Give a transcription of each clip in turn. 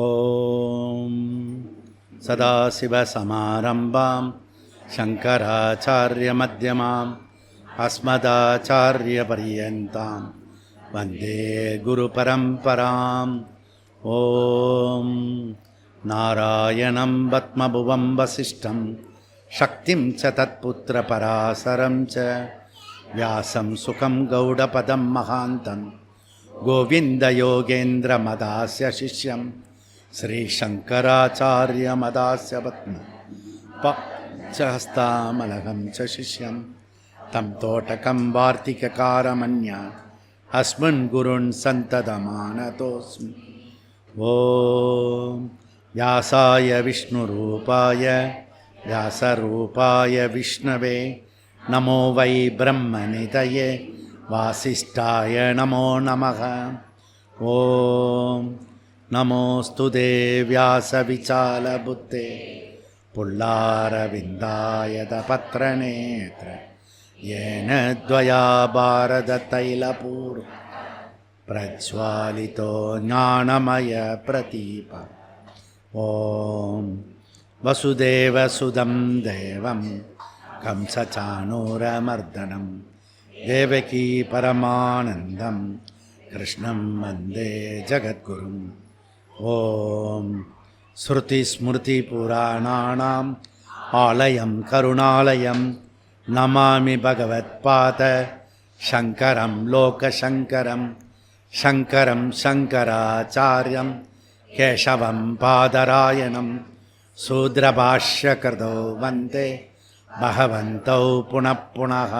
ஓம் சதாசிவசமாரம்பாம் சங்கராச்சார்யமத்யமாம் அஸ்மதாச்சார்யபர்யந்தாம் வந்தே குருபரம்பராம். ஓம் நாராயணம் பத்மபுவம் வசிஷ்டம் சக்திம் ச தத்புத்திரபராசரம் ச வியாசம் சுகம் கௌடபதம் மகாந்தம் கோவிந்தயோகேந்திரமதாஸ்ய சிஷ்யம் ஸ்ரீசங்கராச்சார்யமதாஸ்ய பத்ம பச்சஹஸ்தாமலகம் ச சிஷ்யம் தம் தோட்டகம் வார்த்திககாரமன்யா அஸ்மன் குருன் சந்ததமானதோஸ்மி. ஓம் வியாசாய விஷ்ணுரூபாய வியாசரூபாய விஷ்ணவே நமோ வை பிரம்மநிதயே வாசிஷ்டாய நமோ நமः. ஓம் நமோஸ்துதே வியாசவிசாலபுத்தே புல்லாரவிந்தாயத பத்ரநேத்ர येन द्वया भारततैलपूर् प्रज्वालितो ज्ञानमयप्रदीप. ॐ वसुदेवसुदं देवं कंसचाणूरमर्दनं देवकी परमानन्दं कृष्णं वन्दे जगद्गुरुम्. ॐ श्रुतिस्मृतिपुराणानाम् आलयं करुणालयं नमामि भगवत्पाद शङ्करं लोकशङ्करं शङ्करं शङ्कराचार्यं केशवं पादरायणं शूद्रभाष्यकृतौ वन्दे भगवन्तौ पुनः पुनः.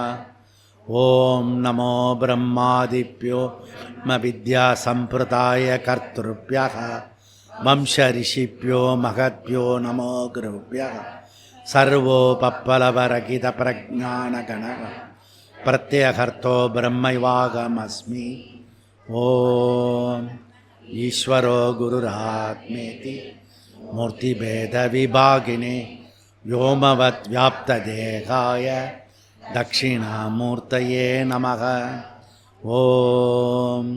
ॐ नमो ब्रह्मादिभ्यो विद्यासम्प्रदाय कर्तृभ्यः वंशऋषिभ्यो महद्भ्यो नमो गुरुभ्यः. सर्वोपप्लवरहितप्रज्ञानगणः प्रत्यहर्तो ब्रह्मैवाहमस्मि. ॐ ईश्वरो गुरुरात्मेति मूर्तिभेदविभागिने व्योमवद्व्याप्तदेहाय दक्षिणामूर्तये नमः. ॐ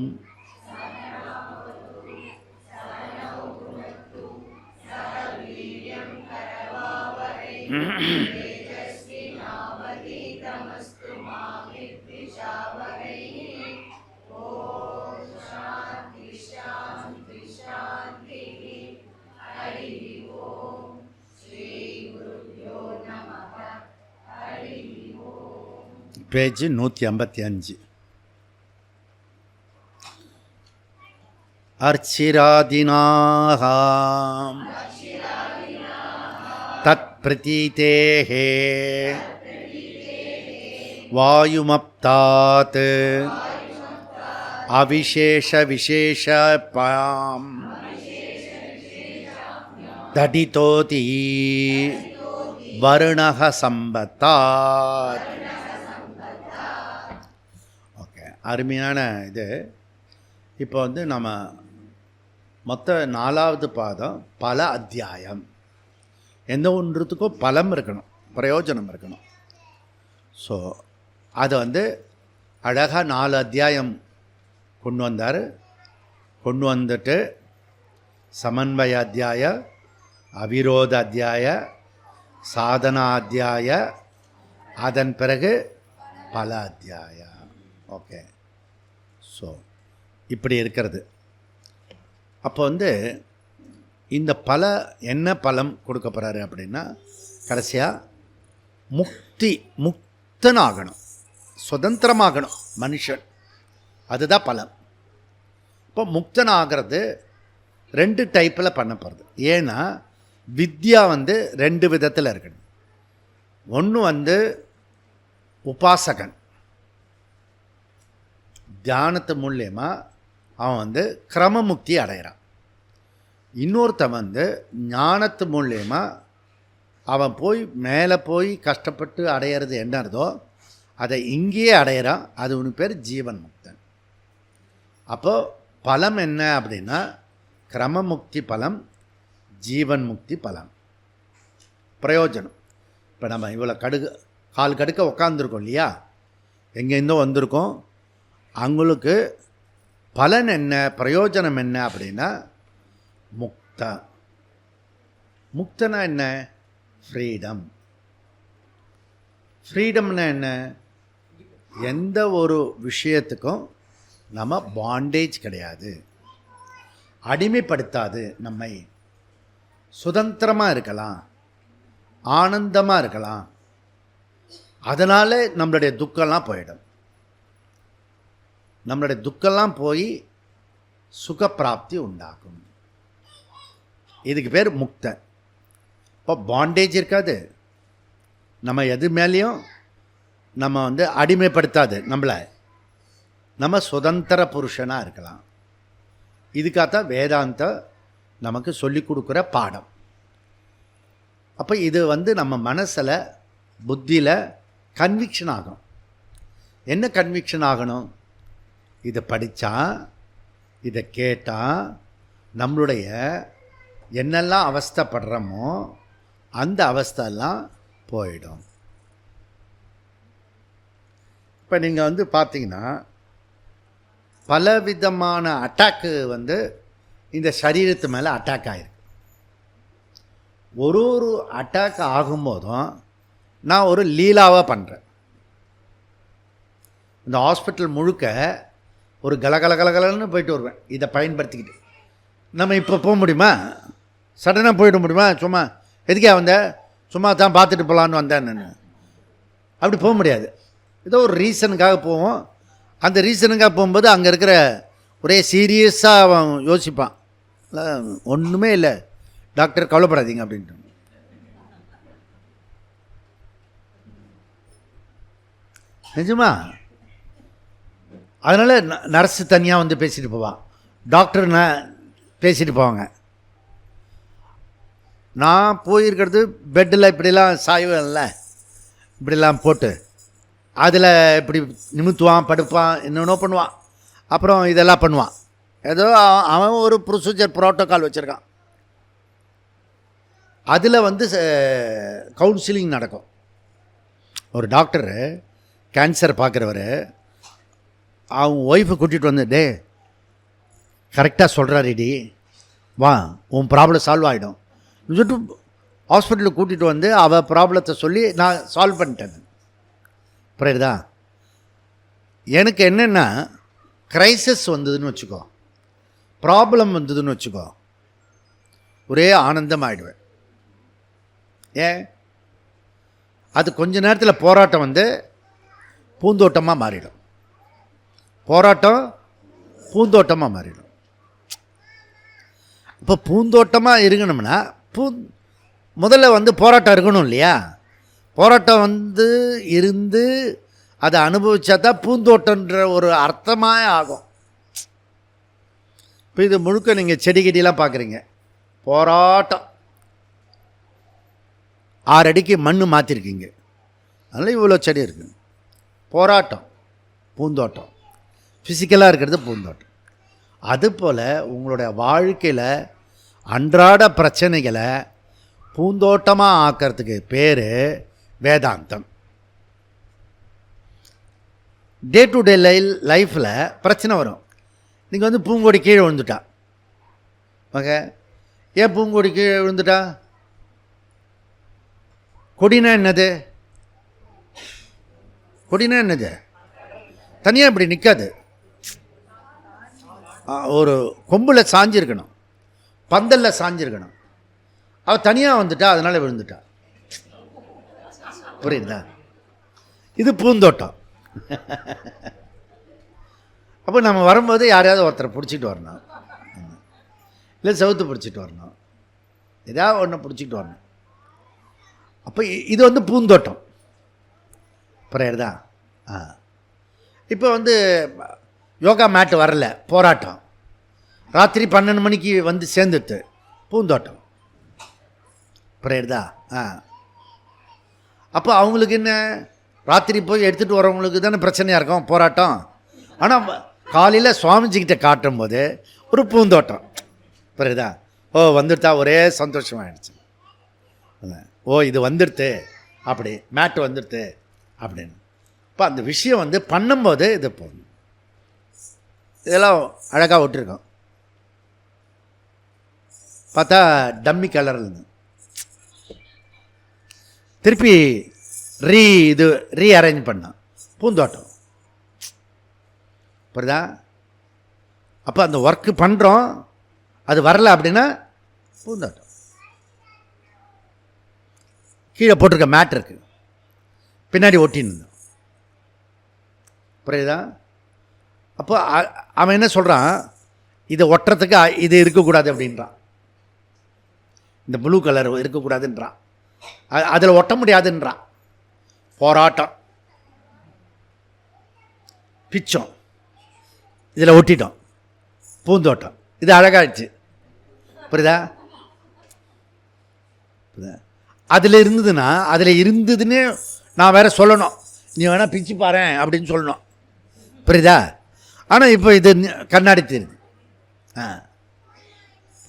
பேஜ் 155. அர்ச்சிராதினாஹ தத் பிரதீதேஹ வாயுமப்தாத் அவிசேஷ விசேஷபாம் தடிதோதி வருணஹ சம்பத்தாத். ஓகே, அருமையான இது. இப்போ நம்ம மொத்த 4வது பாதம் பல அத்தியாயம். எந்த ஒன்றுத்துக்கும் பலம் இருக்கணும், பிரயோஜனம் இருக்கணும். ஸோ அதை அழகாக 4 அத்தியாயம் கொண்டு வந்தார். கொண்டு வந்துட்டு சமன்வய அத்தியாய, அவிரோத அத்தியாய, சாதனா அத்தியாய, அதன் பிறகு பல அத்தியாய. ஓகே, ஸோ இப்படி இருக்கிறது. அப்போ இந்த பல என்ன பலம் கொடுக்க போகிறாரு அப்படின்னா, கடைசியாக முக்தனாகணும், சுதந்திரமாகணும் மனுஷன். அதுதான் பலம். இப்போ முக்தனாகிறது 2 டைப்பில் பண்ண போகிறது. ஏன்னா வித்யா 2 விதத்தில் இருக்கணும். ஒன்று உபாசகன், தியானத்து மூலியமாக அவன் கிரமமுக்தி அடைகிறான். இன்னொருத்தன் ஞானத்து மூலியமாக அவன் மேலே போய் கஷ்டப்பட்டு அடையிறது என்னதோ அதை இங்கேயே அடையிறான். அது ஒன்று பேர் ஜீவன் முக்தன். அப்போது பலம் என்ன அப்படின்னா, கிரமமுக்தி பலம், ஜீவன் முக்தி பலம். பிரயோஜனம். இப்போ நம்ம இவ்வளோ கால் கடுக்க உக்காந்துருக்கோம் இல்லையா, எங்கேருந்தோ வந்திருக்கோம். அவங்களுக்கு பலன் என்ன, பிரயோஜனம் என்ன அப்படின்னா, முக்த. முக்தனா என்ன? ஃப்ரீடம். ஃப்ரீடம்னா என்ன? எந்த ஒரு விஷயத்துக்கும் நம்ம பாண்டேஜ் கிடையாது, அடிமைப்படுத்தாது. நம்மை சுதந்திரமாக இருக்கலாம், ஆனந்தமாக இருக்கலாம். அதனால் நம்மளுடைய துக்கம்லாம் போயிடும். நம்மளுடைய துக்கம்லாம் போய் சுகப்பிராப்தி உண்டாகும். இதுக்கு பேர் முக்த. இப்போ பாண்டேஜ் இருக்காது, நம்ம எது மேலேயும் நம்ம அடிமைப்படுத்தாது நம்மளை. நம்ம சுதந்திர புருஷனாக இருக்கலாம். இதுக்காகத்தான் வேதாந்த நமக்கு சொல்லி கொடுக்குற பாடம். அப்போ இது நம்ம மனசில் புத்தியில் கன்விக்ஷன் ஆகும். என்ன கன்விக்ஷன் ஆகணும்? இதை படித்தா, இதை கேட்டால் நம்மளுடைய என்னெல்லாம் அவஸ்தைப்படுறோமோ அந்த அவஸ்தெல்லாம் போயிடும். இப்போ நீங்கள் பார்த்தீங்கன்னா பலவிதமான அட்டாக்கு இந்த சரீரத்து மேலே அட்டாக் ஆகிருக்கு. ஒரு ஒரு அட்டாக் ஆகும்போதும் நான் ஒரு லீலாவாக பண்ணுறேன். இந்த ஹாஸ்பிட்டல் முழுக்க ஒரு கலகலகலகலன்னு போயிட்டு வருவேன் இதை பயன்படுத்திக்கிட்டு. நம்ம இப்போ போக முடியுமா? சடனாக போயிட முடியுமா? சும்மா எதுக்கே சும்மா தான் பார்த்துட்டு போகலான்னு வந்தேன் நான். அப்படி போக முடியாது. ஏதோ ஒரு ரீசனுக்காக போவோம். அந்த ரீசனுக்காக போகும்போது அங்கே இருக்கிற ஒரே சீரியஸாக அவன் யோசிப்பான், ஒன்றுமே இல்லை டாக்டர், கவலைப்படாதீங்க அப்படின்ட்டு. நிஜமா? அதனால் நர்ஸு தனியாக பேசிட்டு போவான், டாக்டர் பேசிட்டு போவாங்க. நான் போயிருக்கிறது பெட்டில் இப்படிலாம் சாய்வல்ல, இப்படிலாம் போட்டு அதில் இப்படி நிமித்துவான், படுப்பான், என்னென்னோ பண்ணுவான். அப்புறம் இதெல்லாம் பண்ணுவான். ஏதோ அவன் ஒரு ப்ரொசீஜர் ப்ரோட்டோக்கால் வச்சுருக்கான். அதில் கவுன்சிலிங் நடக்கும். ஒரு டாக்டரு கேன்சர் பார்க்குறவர் அவன் ஒய்ஃபை கூட்டிகிட்டு டே கரெக்டாக சொல்கிறாரிடி, வா உன் ப்ராப்ளம் சால்வ் ஆகிடும் சொல்லிட்டு ஹாஸ்பிட்டலுக்கு கூட்டிகிட்டு அவள் ப்ராப்ளத்தை சொல்லி நான் சால்வ் பண்ணிட்டேன். புரியுதா? எனக்கு என்னென்னா, க்ரைசிஸ் வந்ததுன்னு வச்சுக்கோ, ப்ராப்ளம் வந்ததுன்னு வச்சுக்கோ, ஒரே ஆனந்தம் ஆகிடுவேன். ஏன்? அது கொஞ்ச நேரத்தில் போராட்டம் பூந்தோட்டமாக மாறிடும். போராட்டம் பூந்தோட்டமாக மாறிடும். இப்போ பூந்தோட்டமாக இருக்கணும்னா முதல்ல போராட்டம் இருக்கணும் இல்லையா? போராட்டம் இருந்து அதை அனுபவிச்சா தான் பூந்தோட்டன்ற ஒரு அர்த்தமாக ஆகும். இப்போ இது முழுக்க நீங்கள் செடி கொடியெல்லாம் பார்க்குறீங்க, போராட்டம். 6 அடிக்கு மண் மாற்றிருக்கீங்க, அதனால் இவ்வளோ செடி இருக்குது. போராட்டம் பூந்தோட்டம், ஃபிசிக்கலாக இருக்கிறது பூந்தோட்டம். அதுபோல் உங்களுடைய வாழ்க்கையில் அன்றாட பிரச்சனைகளை பூந்தோட்டமாக ஆக்கிறதுக்கு பேர் வேதாந்தம். டே டு டே லைஃப்பில் பிரச்சனை வரும். நீங்கள் பூங்கொடி கீழே விழுந்துட்டா, ஓகே, ஏன் பூங்கொடி கீழே விழுந்துட்டா? கொடினா என்னது? கொடினா என்னது? தனியாக இப்படி நிற்காது, ஒரு கொம்பில் சாஞ்சிருக்கணும், பந்தலில் சாஞ்சிருக்கணும். அவள் தனியாக வந்துட்டா, அதனால் விழுந்துட்டா. புரியுதா? இது பூந்தோட்டம். அப்போ நம்ம வரும்போது யாரையாவது ஒருத்தரை பிடிச்சிட்டு வரணும், இல்லை செவுத்து பிடிச்சிட்டு வரணும், ஏதாவது ஒன்று பிடிச்சிட்டு வரணும். அப்போ இது பூந்தோட்டம். புரியுதா? இப்போ யோகா மேட்டு வரல, போராட்டம். ராத்திரி 12 மணிக்கு சேர்ந்துட்டு பூந்தோட்டம். புரியுதா? அப்போ அவங்களுக்கு என்ன, ராத்திரி போய் எடுத்துகிட்டு வரவங்களுக்கு தானே பிரச்சனையாக இருக்கும், போராட்டம். ஆனால் காலையில் சுவாமிஜிக்கிட்ட காட்டும் போது ஒரு பூந்தோட்டம். புரியுதா? ஓ வந்துடுத்தா, ஒரே சந்தோஷமாகிடுச்சு. ஓ இது வந்துடுத்து, அப்படி மேட்டு வந்துடுத்து அப்படின்னு. இப்போ அந்த விஷயம் பண்ணும்போது இது போகணும். இதெல்லாம் அழகாக விட்டுருக்கோம். பார்த்தா டம்மி கலரில் இருந்து திருப்பி ரீஅரேஞ்ச் பண்ணான். பூந்தோட்டம். புரியுதா? அப்போ அந்த ஒர்க்கு பண்ணுறோம், அது வரல அப்படின்னா பூந்தோட்டம். கீழே போட்டிருக்க மேட் இருக்கு, பின்னாடி ஒட்டின்னு இருந்தோம். புரியுதா? அப்போ அவன் என்ன சொல்கிறான், இதை ஒட்டுறதுக்கு இது இருக்கக்கூடாது அப்படின்றான். இந்த ப்ளூ கலர் இருக்கக்கூடாதுன்றான், அதில் ஒட்ட முடியாதுன்றான். போராட்டம், பிச்சோம், இதில் ஒட்டிட்டோம். பூந்தோட்டம். இது அழகாகிடுச்சு. புரியுதா? அதில் இருந்ததுன்னா, அதில் இருந்ததுன்னு நான் வேற சொல்லணும், நீ வேணால் பிச்சு பாரு அப்படின்னு சொல்லணும். புரியுதா? ஆனால் இப்போ இது கண்ணாடி தெரியுது.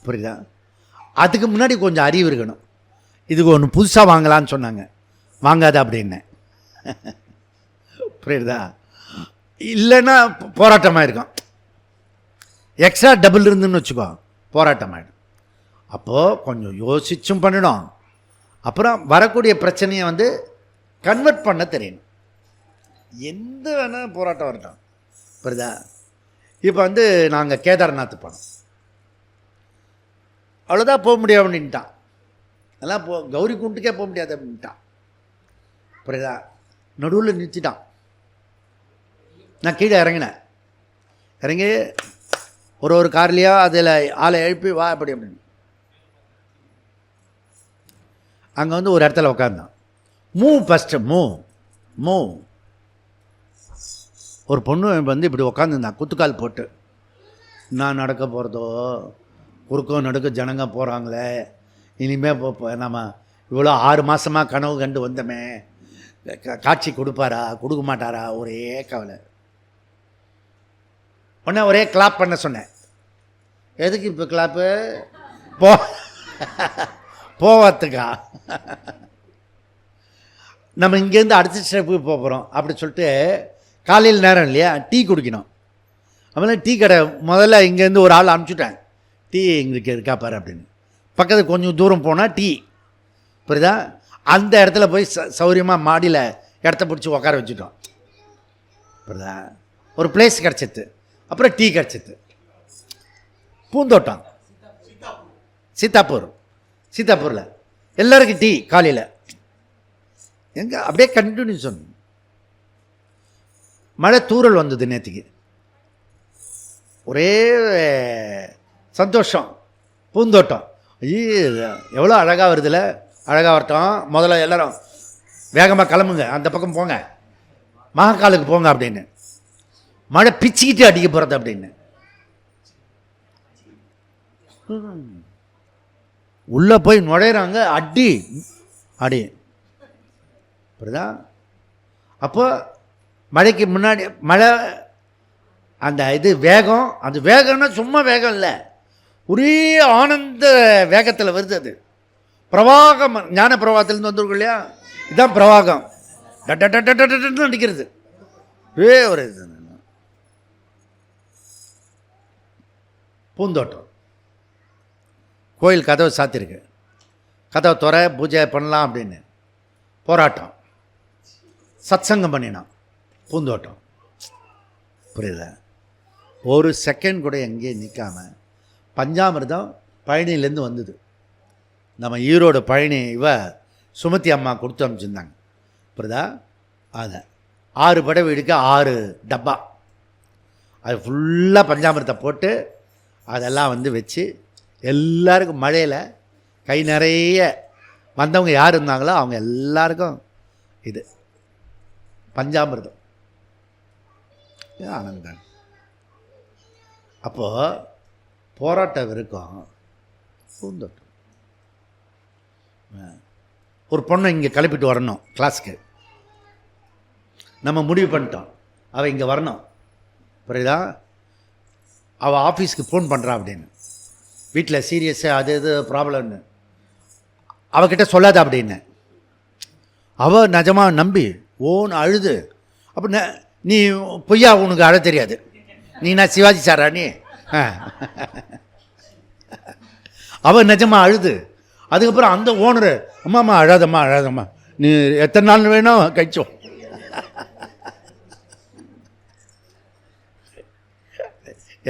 புரியுதா? அதுக்கு முன்னாடி கொஞ்சம் அறிவு இருக்கணும். இதுக்கு ஒன்று புதுசாக வாங்கலான்னு சொன்னாங்க, வாங்காத அப்படின்னேன். புரியுதா? இல்லைன்னா போராட்டமாக இருக்கும். எக்ஸ்ட்ரா டபுள் இருந்துன்னு வச்சுக்கோ, போராட்டமாகிடும். அப்போது கொஞ்சம் யோசிச்சும் பண்ணணும். அப்புறம் வரக்கூடிய பிரச்சனையை வந்து கன்வெர்ட் பண்ண தெரியணும். எந்த வேணால் போராட்டம் வரட்டும். புரியுதா? இப்போ வந்து நாங்கள் கேதார்நாத் போனோம். அவ்வளோதான், போக முடியாது அப்படின்ட்டான். அதெல்லாம் கௌரி குண்டுக்கே போக முடியாது அப்படின்ட்டான். புரியுதா? நடுவில் நிறுத்திட்டான். நான் கீழே இறங்கினேன். இறங்கி ஒரு கார்லையோ அதில் ஆளை எழுப்பி வா அப்படி அப்படின்னு. அங்கே வந்து ஒரு இடத்துல உட்காந்தான். Move first, move. ஒரு பொண்ணு வந்து இப்படி உட்காந்துருந்தான், குத்துக்கால் போட்டு. நான் நடக்க போகிறதோ, குறுக்கோ நடுக்க ஜனங்க போகிறாங்களே, இனிமேல் நம்ம இவ்வளோ 6 மாதமாக கனவு கண்டு வந்தோமே, காட்சி கொடுப்பாரா கொடுக்க மாட்டாரா, ஒரே கவலை. உடனே ஒரே கிளாப் பண்ண சொன்னேன். எதுக்கு இப்போ கிளாப்பு? போவத்துக்கா? நம்ம இங்கேருந்து அடுத்த ஸ்டெப்புக்கு போகிறோம் அப்படி சொல்லிட்டு, காலையில் நேரம் இல்லையா, டீ குடிக்கணும். அதனால டீ கடை முதல்ல இங்கேருந்து ஒரு ஆள் அனுப்பிச்சுட்டேன், டீ எங்களுக்கு இருக்கா பாரு அப்படின்னு. பக்கத்துக்கு கொஞ்சம் தூரம் போனால் டீ. புரியுதா? அந்த இடத்துல போய் சௌரியமாக மாடியில் இடத்த பிடிச்சி உட்கார வச்சுட்டோம். புரியுதா? ஒரு பிளேஸ் கிடச்சிது. அப்புறம் டீ கிடச்சிது. பூந்தோட்டம், சீத்தாப்பூரில் எல்லாருக்கும் டீ காலையில். எங்கே அப்படியே கண்டினியூஷன். மழை தூறல் வந்தது நேற்றுக்கு, ஒரே சந்தோஷம். பூந்தோட்டம் எவ்வளோ அழகாக வருதுல்ல. அழகாக வரட்டும். முதல்ல எல்லோரும் வேகமாக கிளம்புங்க, அந்த பக்கம் போங்க, மகாக்காலுக்கு போங்க அப்படின்னு. மழை பிச்சுக்கிட்டு அடிக்க போகிறது அப்படின்னு. உள்ளே போய் நுழையிறாங்க, அடி. புரியுதா? அப்போ மழைக்கு முன்னாடி மழை அந்த இது வேகம், அந்த வேகம்னா சும்மா வேகம் இல்லை, ஒரே ஆனந்த வேகத்தில் வருது. அது பிரவாகம். ஞான பிரவாகத்திலேருந்து வந்துருக்கும் இல்லையா, இதுதான் பிரவாகம். டட்டு அடிக்கிறது. ஒரு இது பூந்தோட்டம். கோயில் கதவை சாத்திருக்கு, கதவை துற, பூஜை பண்ணலாம் அப்படின்னு. போராட்டம், சத்சங்கம் பண்ணினான். பூந்தோட்டம். புரியுதா? ஒரு செகண்ட் கூட எங்கேயும் நிற்காம பஞ்சாமிர்தம் பழனியிலேருந்து வந்தது. நம்ம ஈரோடு பழனி சுமதி அம்மா கொடுத்து அனுப்பிச்சிருந்தாங்க. புரியுதா? அதை 6 படை வீடுக்கு 6 டப்பா, அது ஃபுல்லாக பஞ்சாமிர்தத்தை போட்டு அதெல்லாம் வந்து வச்சு எல்லாருக்கும் மழையில் கை நிறைய வந்தவங்க யார் இருந்தாங்களோ அவங்க எல்லாருக்கும் இது பஞ்சாமிர்தம். ஆனந்தம். அப்போது போராட்டம் இருக்கும். பூந்தோட்டம். ஒரு பொண்ணை இங்கே கிளப்பிட்டு வரணும் கிளாஸுக்கு. நம்ம முடிவு பண்ணிட்டோம், அவள் இங்கே வரணும். புரியுதா? அவள் ஆஃபீஸ்க்கு ஃபோன் பண்ணுறான் அப்படின்னு. வீட்டில் சீரியஸு அது இது ப்ராப்ளம்னு அவகிட்ட சொல்லாத அப்படின்னு. அவள் நிஜமாக நம்பி ஓன்னு அழுது. அப்போ நீ பொய்யா, உனக்கு அழ தெரியாது, நீ நான் சிவாஜி சாரா நீ? அவன் நிஜமாக அழுது. அதுக்கப்புறம் அந்த ஓனரு, அம்மாம்மா அழாதம்மா அழாதம்மா, நீ எத்தனை நாள் வேணும் கழிச்சோம்.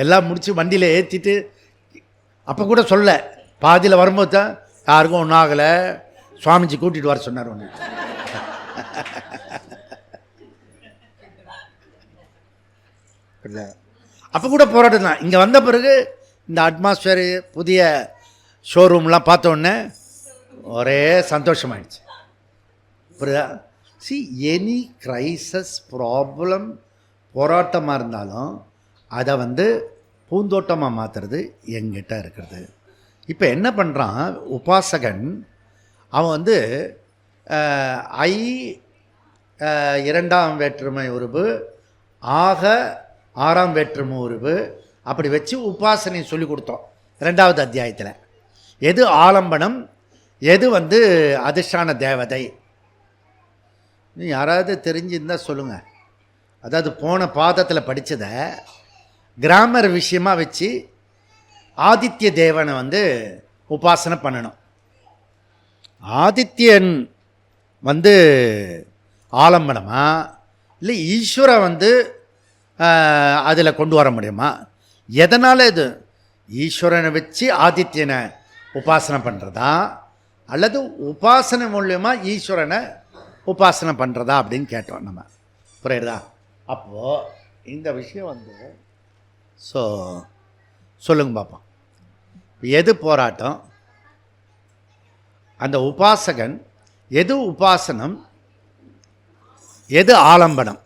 எல்லாம் முடித்து வண்டியில் ஏற்றிட்டு அப்போ கூட சொல்ல, பாதியில் வரும்போது தான் யாருக்கும் ஒன்றும் ஆகலை, சுவாமிஜி கூட்டிகிட்டு வர சொன்னார் ஒன்று. அப்போ கூட போராட்டம் தான். இங்கே வந்த பிறகு இந்த அட்மாஸ்பியரு, புதிய ஷோரூம்லாம் பார்த்தோன்னே ஒரே சந்தோஷமாயிடுச்சு. புரியுதா? சி, எனி கிரைசஸ், ப்ராப்ளம், போராட்டமாக இருந்தாலும் அதை வந்து பூந்தோட்டமாக மாற்றுறது எங்கிட்ட இருக்கிறது. இப்போ என்ன பண்ணுறான் உபாசகன், அவன் வந்து ஐ இரண்டாம் வேற்றுமை உருவு, ஆக ஆறாம் வேற்றுமை உருவு, அப்படி வச்சு உபாசனை சொல்லி கொடுத்தோம் 2வது அத்தியாயத்தில். எது ஆலம்பனம், எது வந்து அதிஷ்டான தேவதை, யாராவது தெரிஞ்சிருந்தால் சொல்லுங்கள். அதாவது போன பாதத்தில் படித்ததை கிராமர் விஷயமாக வச்சு ஆதித்ய தேவனை வந்து உபாசனை பண்ணணும். ஆதித்யன் வந்து ஆலம்பனமா இல்லை ஈஸ்வரன் வந்து அதில் கொண்டு வர முடியுமா? எதனால் இது ஈஸ்வரனை வச்சு ஆதித்யனை உபாசனை பண்ணுறதா அல்லது உபாசனை மூலியமாக ஈஸ்வரனை உபாசனை பண்ணுறதா அப்படின்னு கேட்டோம் நம்ம. புரியுதா? அப்போது இந்த விஷயம் வந்து சொல்லுங்க பார்ப்போம். எது போராட்டம், அந்த உபாசகன் எது உபாசனம், எது ஆலம்பனம்,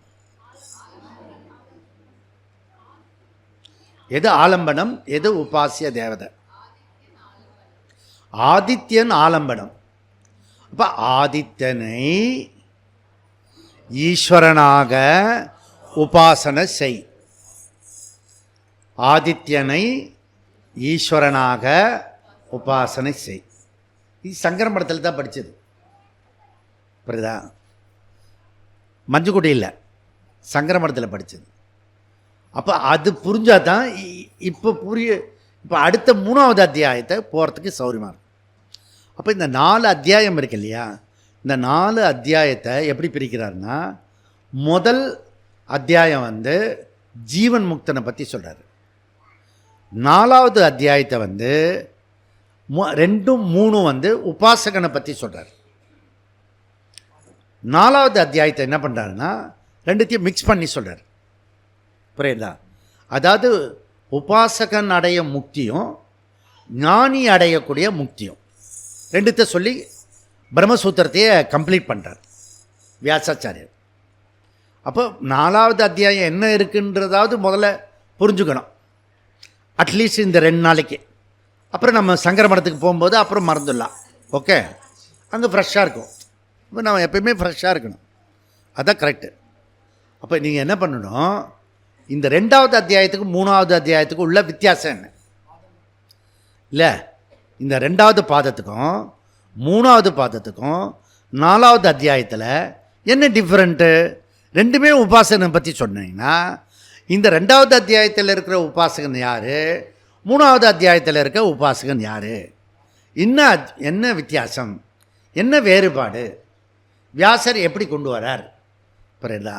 எது ஆலம்பனம், எது உபாசிய தேவதை? ஆதித்யன் ஆலம்பனம். அப்போ ஆதித்யனை ஈஸ்வரனாக உபாசனை செய். ஆதித்யனை ஈஸ்வரனாக உபாசனை செய். இது சங்கர மடத்தில் தான் படித்தது. புரியுதா? மஞ்சுக்குடி இல்லை, சங்கர மடத்தில் படித்தது. அப்போ அது புரிஞ்சால் தான் இப்போ அடுத்த 3வது அத்தியாயத்தை போகிறதுக்கு சௌரியமாக இருக்கும். அப்போ இந்த 4 அத்தியாயம் இருக்கு இல்லையா, இந்த 4 அத்தியாயத்தை எப்படி பிரிக்கிறாருன்னா, முதல் அத்தியாயம் வந்து ஜீவன் முக்தனை பற்றி சொல்கிறார். 4வது அத்தியாயத்தை வந்து 2, 3 வந்து உபாசகனை பற்றி சொல்கிறார். 4வது அத்தியாயத்தை என்ன பண்ணுறாருன்னா ரெண்டுத்தையும் மிக்ஸ் பண்ணி சொல்கிறார். புரியுதா? அதாவது உபாசகன் அடைய முக்தியும் ஞானி அடையக்கூடிய முக்தியும் ரெண்டுத்த சொல்லி பிரம்மசூத்திரத்தையே கம்ப்ளீட் பண்ணுறார் வியாசாச்சாரியர். அப்போ 4வது அத்தியாயம் என்ன இருக்குன்றதாவது முதல்ல புரிஞ்சுக்கணும், அட்லீஸ்ட் இந்த 2 நாளைக்கு. அப்புறம் நம்ம சங்கர மடத்துக்கு போகும்போது அப்புறம் மறந்துடலாம். ஓகே, அங்கே ஃப்ரெஷ்ஷாக இருக்கும். இப்போ நம்ம எப்பயுமே ஃப்ரெஷ்ஷாக இருக்கணும், அதுதான் கரெக்டு. அப்போ நீங்கள் என்ன பண்ணணும், இந்த 2வது அத்தியாயத்துக்கு 3வது அத்தியாயத்துக்கு உள்ள வித்தியாசம் என்ன இல்லை, இந்த 2வது பாதத்துக்கும் 3வது பாதத்துக்கும் 4வது அத்தியாயத்தில் என்ன டிஃப்ரெண்ட்டு? ரெண்டுமே உபாசனை பற்றி சொன்னீங்கன்னா இந்த 2வது அத்தியாயத்தில் இருக்கிற உபாசகன் யார், 3வது அத்தியாயத்தில் இருக்க உபாசகன் யார், என்ன வித்தியாசம், என்ன வேறுபாடு, வியாசர் எப்படி கொண்டு வரார்? புரியுதா?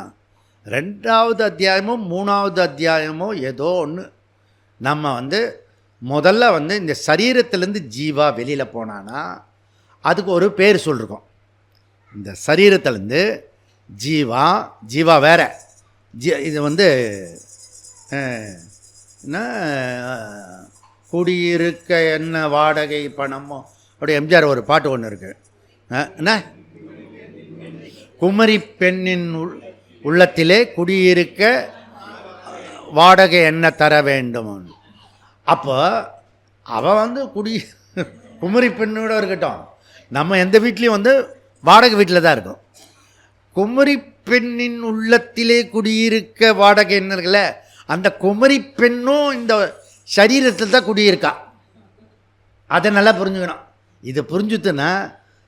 2வது அத்தியாயமும் 3வது அத்தியாயமும் ஏதோ ஒன்று நம்ம வந்து முதல்ல வந்து இந்த சரீரத்திலேருந்து ஜீவா வெளியில் போனான்னா அதுக்கு ஒரு பேர் சொல்லிருக்கோம். இந்த சரீரத்திலேருந்து ஜீவா வேற, இது வந்து என்ன குடியிருக்க என்ன வாடகை பணமோ அப்படி எம்ஜிஆர் ஒரு பாட்டு ஒன்று இருக்குது. என்ன குமரி பெண்ணின் உள்ளத்திலே குடியிருக்க வாடகை என்ன தர வேண்டும். அப்போ அவள் வந்து குமரி பெண்ணோட இருக்கட்டும், நம்ம எந்த வீட்லேயும் வந்து வாடகை வீட்டில் தான் இருக்கும். குமரி பெண்ணின் உள்ளத்திலே குடியிருக்க வாடகை என்ன இருக்குல்ல, அந்த குமரி பெண்ணும் இந்த சரீரத்தில் தான் குடியிருக்கா. அதை நல்லா புரிஞ்சுக்கணும். இது புரிஞ்சுத்துன்னா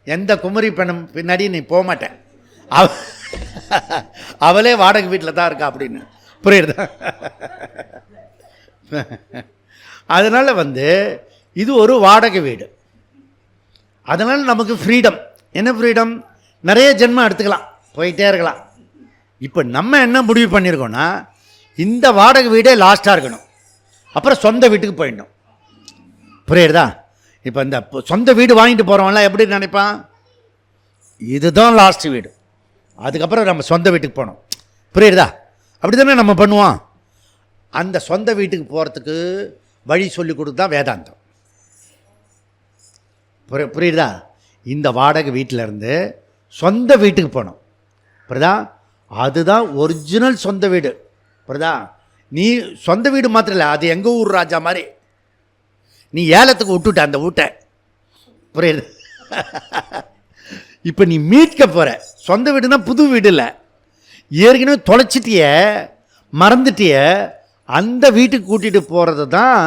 எந்த குமரி பெண்ணும் பின்னாடி நீ போக மாட்டேன், அவளே வாடகை வீட்டில் தான் இருக்கா அப்படின்னு. புரியுதா? அதனால் வந்து இது ஒரு வாடகை வீடு. அதனால் நமக்கு ஃப்ரீடம். என்ன ஃப்ரீடம்? நிறைய ஜென்மம் எடுத்துக்கலாம், போயிட்டே இருக்கலாம். இப்போ நம்ம என்ன முடிவு பண்ணியிருக்கோன்னா, இந்த வாடகை வீடே லாஸ்ட்டாக இருக்கணும், அப்புறம் சொந்த வீட்டுக்கு போயிடணும். புரியுறதா? இப்போ இந்த சொந்த வீடு வாங்கிட்டு போகிறவங்களாம் எப்படி நினைப்பான், இதுதான் லாஸ்ட் வீடு, அதுக்கப்புறம் நம்ம சொந்த வீட்டுக்கு போகணும். புரியுறதா? அப்படி தானே நம்ம பண்ணுவோம். அந்த சொந்த வீட்டுக்கு போகிறதுக்கு வழி சொல்லி கொடுத்து தான் வேதாந்தம். புரியுதா? இந்த வாடகை வீட்டிலேருந்து சொந்த வீட்டுக்கு போனோம். புரியுதா? அதுதான் ஒரிஜினல் சொந்த வீடு. புரியுதா? நீ சொந்த வீடு மாத்திரம் இல்லை, அது எங்கள் ஊர் ராஜா மாதிரி நீ ஏலத்துக்கு விட்டுட்ட அந்த வீட்டை. புரியுது? இப்போ நீ மீட்க போகிற சொந்த வீடுனா புது வீடு இல்லை, ஏற்கனவே தொலைச்சிட்டிய மறந்துட்டிய அந்த வீட்டுக்கு கூட்டிகிட்டு போகிறது தான்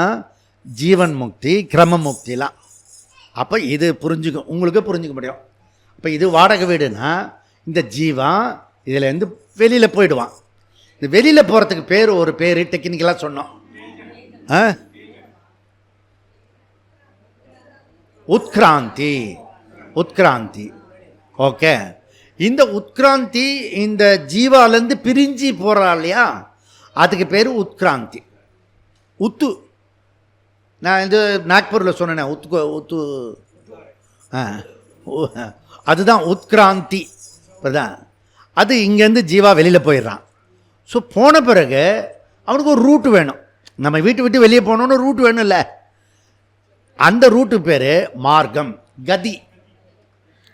ஜீவன் முக்தி, கிரம முக்திலாம். அப்போ இது உங்களுக்கு புரிஞ்சுக்க முடியும். இப்போ இது வாடகை வீடுனா இந்த ஜீவன் இதிலேருந்து வெளியில் போயிடுவான். இந்த வெளியில் போகிறதுக்கு பேர் ஒரு பேர் டெக்னிக்கலாக சொன்னோம், உத்கிராந்தி. உத்கிராந்தி. ஓகே. இந்த உத்கிராந்தி இந்த ஜீவாலேருந்து பிரிஞ்சு போகிறா இல்லையா, அதுக்கு பேர் உத்கிராந்தி. உத்து நான் இது நாக்பூரில் சொன்னேன், உத்து அதுதான் உத்கிராந்தி. இப்போதான் அது இங்கேருந்து ஜீவா வெளியில் போயிடுறான். ஸோ போன பிறகு அவனுக்கு ஒரு ரூட்டு வேணும். நம்ம வீட்டு விட்டு வெளியே போனோன்னு ரூட்டு வேணும் இல்லை, அந்த ரூட்டு பேர் மார்க்கம், கதி.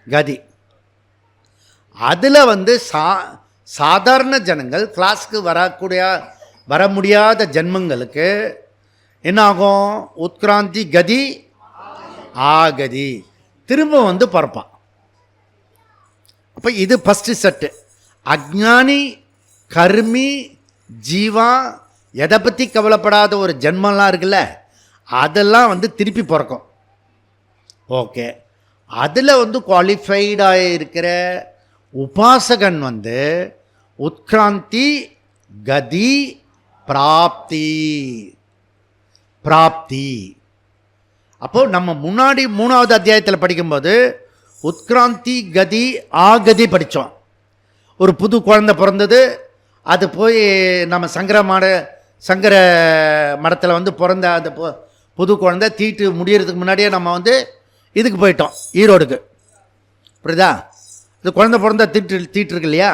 கதி அதில் சாதாரண ஜனங்கள், கிளாஸுக்கு வர முடியாத ஜென்மங்களுக்கு என்ன ஆகும்? உத்கிராந்தி, கதி, ஆகதி, திரும்ப பிறப்பான். அப்போ இது ஃபஸ்ட்டு செட்டு. அஜ்ஞானி, கர்மி, ஜீவா, எதை பற்றி கவலைப்படாத ஒரு ஜென்மம்லாம் இருக்குல்ல, அதெல்லாம் திருப்பி பிறக்கும். ஓகே. அதில் குவாலிஃபைடாக இருக்கிற உபாசகன் உத்கிராந்தி, கதி, பிராப்தி. பிராப்தி. அப்போது நம்ம முன்னாடி 3வது அத்தியாயத்தில் படிக்கும்போது உத்கிராந்தி, கதி, ஆகதி படித்தோம். ஒரு புது குழந்தை பிறந்தது, அது போய் நம்ம சங்கர மடத்தில் பிறந்த அந்த புது குழந்தை தீட்டு முடியறதுக்கு முன்னாடியே நம்ம இதுக்கு போயிட்டோம், ஈரோடுக்கு. புரியுதா? இது குழந்தை பிறந்த தீட்டு இருக்கு இல்லையா.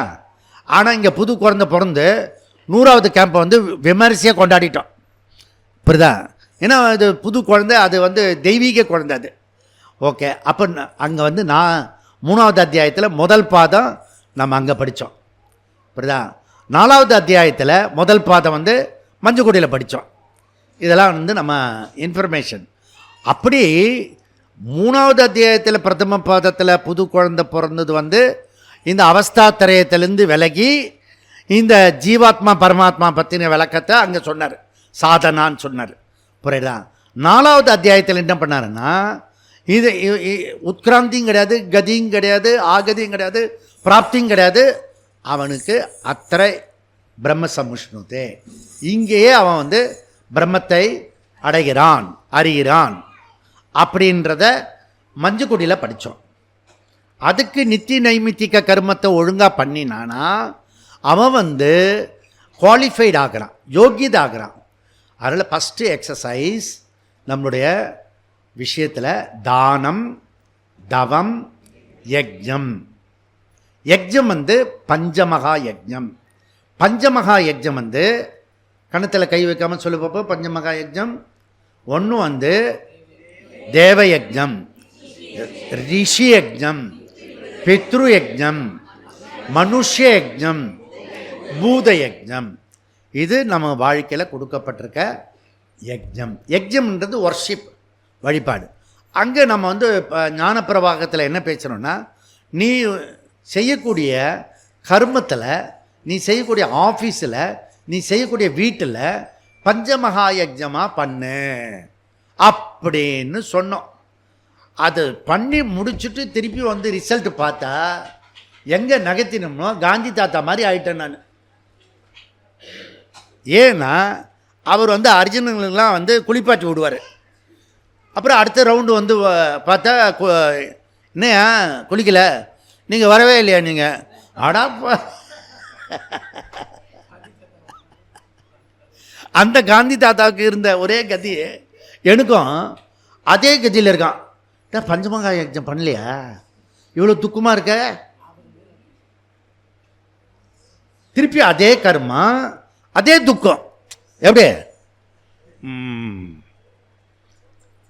ஆனால் இங்கே புது குழந்தை பிறந்து 100வது கேம்பை விமரிசையாக கொண்டாடிட்டோம். புரியுதா? ஏன்னா இது புது குழந்தை, அது தெய்வீக குழந்தை அது. ஓகே. அப்போ அங்கே நான் 3வது அத்தியாயத்தில் முதல் பாதம் நம்ம அங்கே படித்தோம். புரியுதா? 4வது அத்தியாயத்தில் முதல் பாதம் மஞ்சக்குடியில் படித்தோம். இதெல்லாம் நம்ம இன்ஃபர்மேஷன். அப்படி 3வது அத்தியாயத்தில் பிரதம பாதத்தில் புது குழந்தை பிறந்தது இந்த அவஸ்தாத்திரயத்திலேருந்து விலகி இந்த ஜீவாத்மா பரமாத்மா பற்றின விளக்கத்தை அங்கே சொன்னார், சாதனான்னு சொன்னார். புரியுதா? 4வது அத்தியாயத்தில் என்ன பண்ணாருன்னா, இது உத்கிராந்தியும் கிடையாது, கதியும் கிடையாது, ஆகதியும் கிடையாது, பிராப்தியும் கிடையாது. அவனுக்கு அத்தனை பிரம்ம சமுஷ்ணுதே, இங்கேயே அவன் பிரம்மத்தை அடைகிறான், அறிகிறான் அப்படின்றத மஞ்சக்குடியில் படித்தோம். அதுக்கு நித்திய நைமித்திக கர்மத்தை ஒழுங்காக பண்ணினானா அவன் குவாலிஃபைட் ஆகிறான், யோகியத ஆகிறான். அதனால் ஃபஸ்ட்டு எக்ஸசைஸ் நம்மளுடைய விஷயத்தில் தானம், தவம், யஜ்ஞம். யஜ்ஞம் பஞ்சமகா யஜ்ஞம். பஞ்சமகா யஜ்ஞம் கணத்தில் கை வைக்காமல் சொல்லி பார்ப்போம். பஞ்சமகா யஜ்ஞம் ஒன்று தேவ யஜ்ஞம், ரிஷி யஜ்ஞம், பித்ரு யஜ்ஞம், மனுஷ யஜ்ஞம், பூத யஜ்ஞம். இது நம்ம வாழ்க்கையில் கொடுக்கப்பட்டிருக்க யஜ்ஞம். யஜ்ஞம்ன்றது ஒர்ஷிப், வழிபாடு. அங்கே நம்ம ஞான பிரவாகத்தில் என்ன பேசுகிறோன்னா, நீ செய்யக்கூடிய கர்மத்தில், நீ செய்யக்கூடிய ஆஃபீஸில், நீ செய்யக்கூடிய வீட்டில் பஞ்சமகா யஜ்ஞமாக பண்ணு அப்படின்னு சொன்னோம். அது பண்ணி முடிச்சுட்டு திருப்பி ரிசல்ட் பார்த்தா எங்கே நகர்த்தினோம்னோ காந்தி தாத்தா மாதிரி ஆகிட்டேன் நான். ஏன்னா அவர் அர்ஜுனங்களுக்கெல்லாம் குளிப்பாட்டி விடுவார். அப்புறம் அடுத்த ரவுண்டு வந்து பார்த்தா என்னையா குளிக்கலை, நீங்கள் வரவே இல்லையா நீங்கள்? அடாப்பா, அந்த காந்தி தாத்தாவுக்கு இருந்த ஒரே கதி எனக்கும் அதே கதியில் இருக்கான். பஞ்சமகா யஜ்ஞம் பண்ணலையா, இவ்வளோ துக்கமாக இருக்க? திருப்பி அதே கர்மா, அதே துக்கம். எப்படி?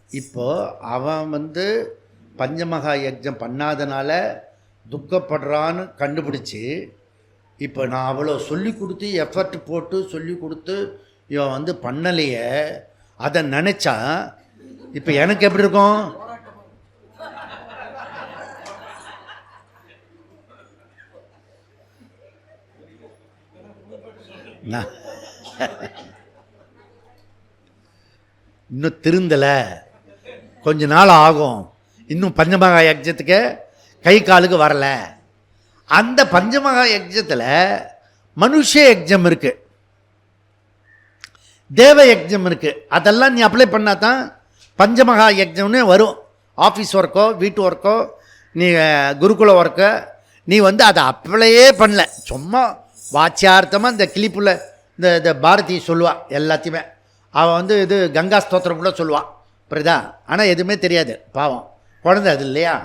இப்போ அவன் வந்து பஞ்சமகா யஜ்ஞம் பண்ணாதனால துக்கப்படுறான்னு கண்டுபிடிச்சி, இப்போ நான் அவ்வளோ சொல்லி கொடுத்து எஃபர்ட் போட்டு சொல்லி கொடுத்து இவன் வந்து பண்ணலையே, அதை நினச்சா இப்போ எனக்கு எப்படி இருக்கும்? இன்னும் திருந்தலை, கொஞ்ச நாள் ஆகும், இன்னும் பஞ்சமகா யஜ்ஞத்துக்கு கை காலுக்கு வரல. அந்த பஞ்சமகா யஜ்ஞத்தில் மனுஷ யஜ்ஞம் இருக்கு, தேவ யஜ்ஞம் இருக்கு. அதெல்லாம் நீ அப்ளை பண்ணா தான் பஞ்சமகா யஜ்ஞம்னு வரும். ஆஃபீஸ் ஒர்க்கோ வீட்டு ஒர்க்கோ நீ குருகுல ஒர்க்கோ நீ வந்து அதை அப்ளையே பண்ணல, சும்மா வாட்சியார்த்தமாக இந்த கிளிப்புள்ள இந்த பாரதி சொல்லுவாள் எல்லாத்தையுமே. அவன் வந்து இது கங்கா ஸ்தோத்திரம் கூட சொல்லுவான், புரியுதா? ஆனால் எதுவுமே தெரியாது, பாவம் குழந்தை அது இல்லையா.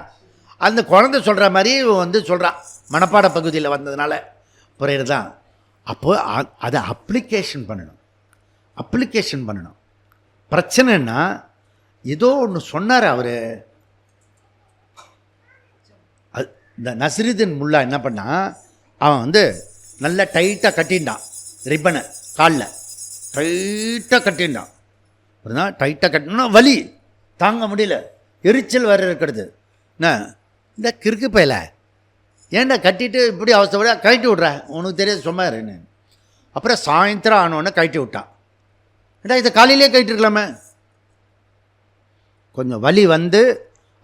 அந்த குழந்தை சொல்கிற மாதிரி வந்து சொல்கிறான், மனப்பாட பகுதியில் வந்ததுனால, புரியுதுதான். அப்போது அதை அப்ளிகேஷன் பண்ணணும். பிரச்சனைன்னா ஏதோ ஒன்று சொன்னார் அவர். இந்த நஸ்ருதீன் முல்லா என்ன பண்ணான், அவன் வந்து நல்லா டைட்டாக கட்டின்டான் ரிப்பனை, காலில் டைட்டாக கட்டின்டான். டைட்டாக கட்டினா வலி தாங்க முடியல, எரிச்சல் வேறு இருக்கிறது. என்ன இந்த கிறுக்கு பையில ஏன்டா கட்டிட்டு இப்படி அவசரப்பட கழட்டி விட்ற, உனக்கு தெரியாது சும்மா இருன்னு. அப்புறம் சாயந்தரம் ஆனோடனே கழட்டி விட்டான். ஏடா இதை காலையிலே கழட்டிருக்கலாமே. கொஞ்சம் வலி வந்து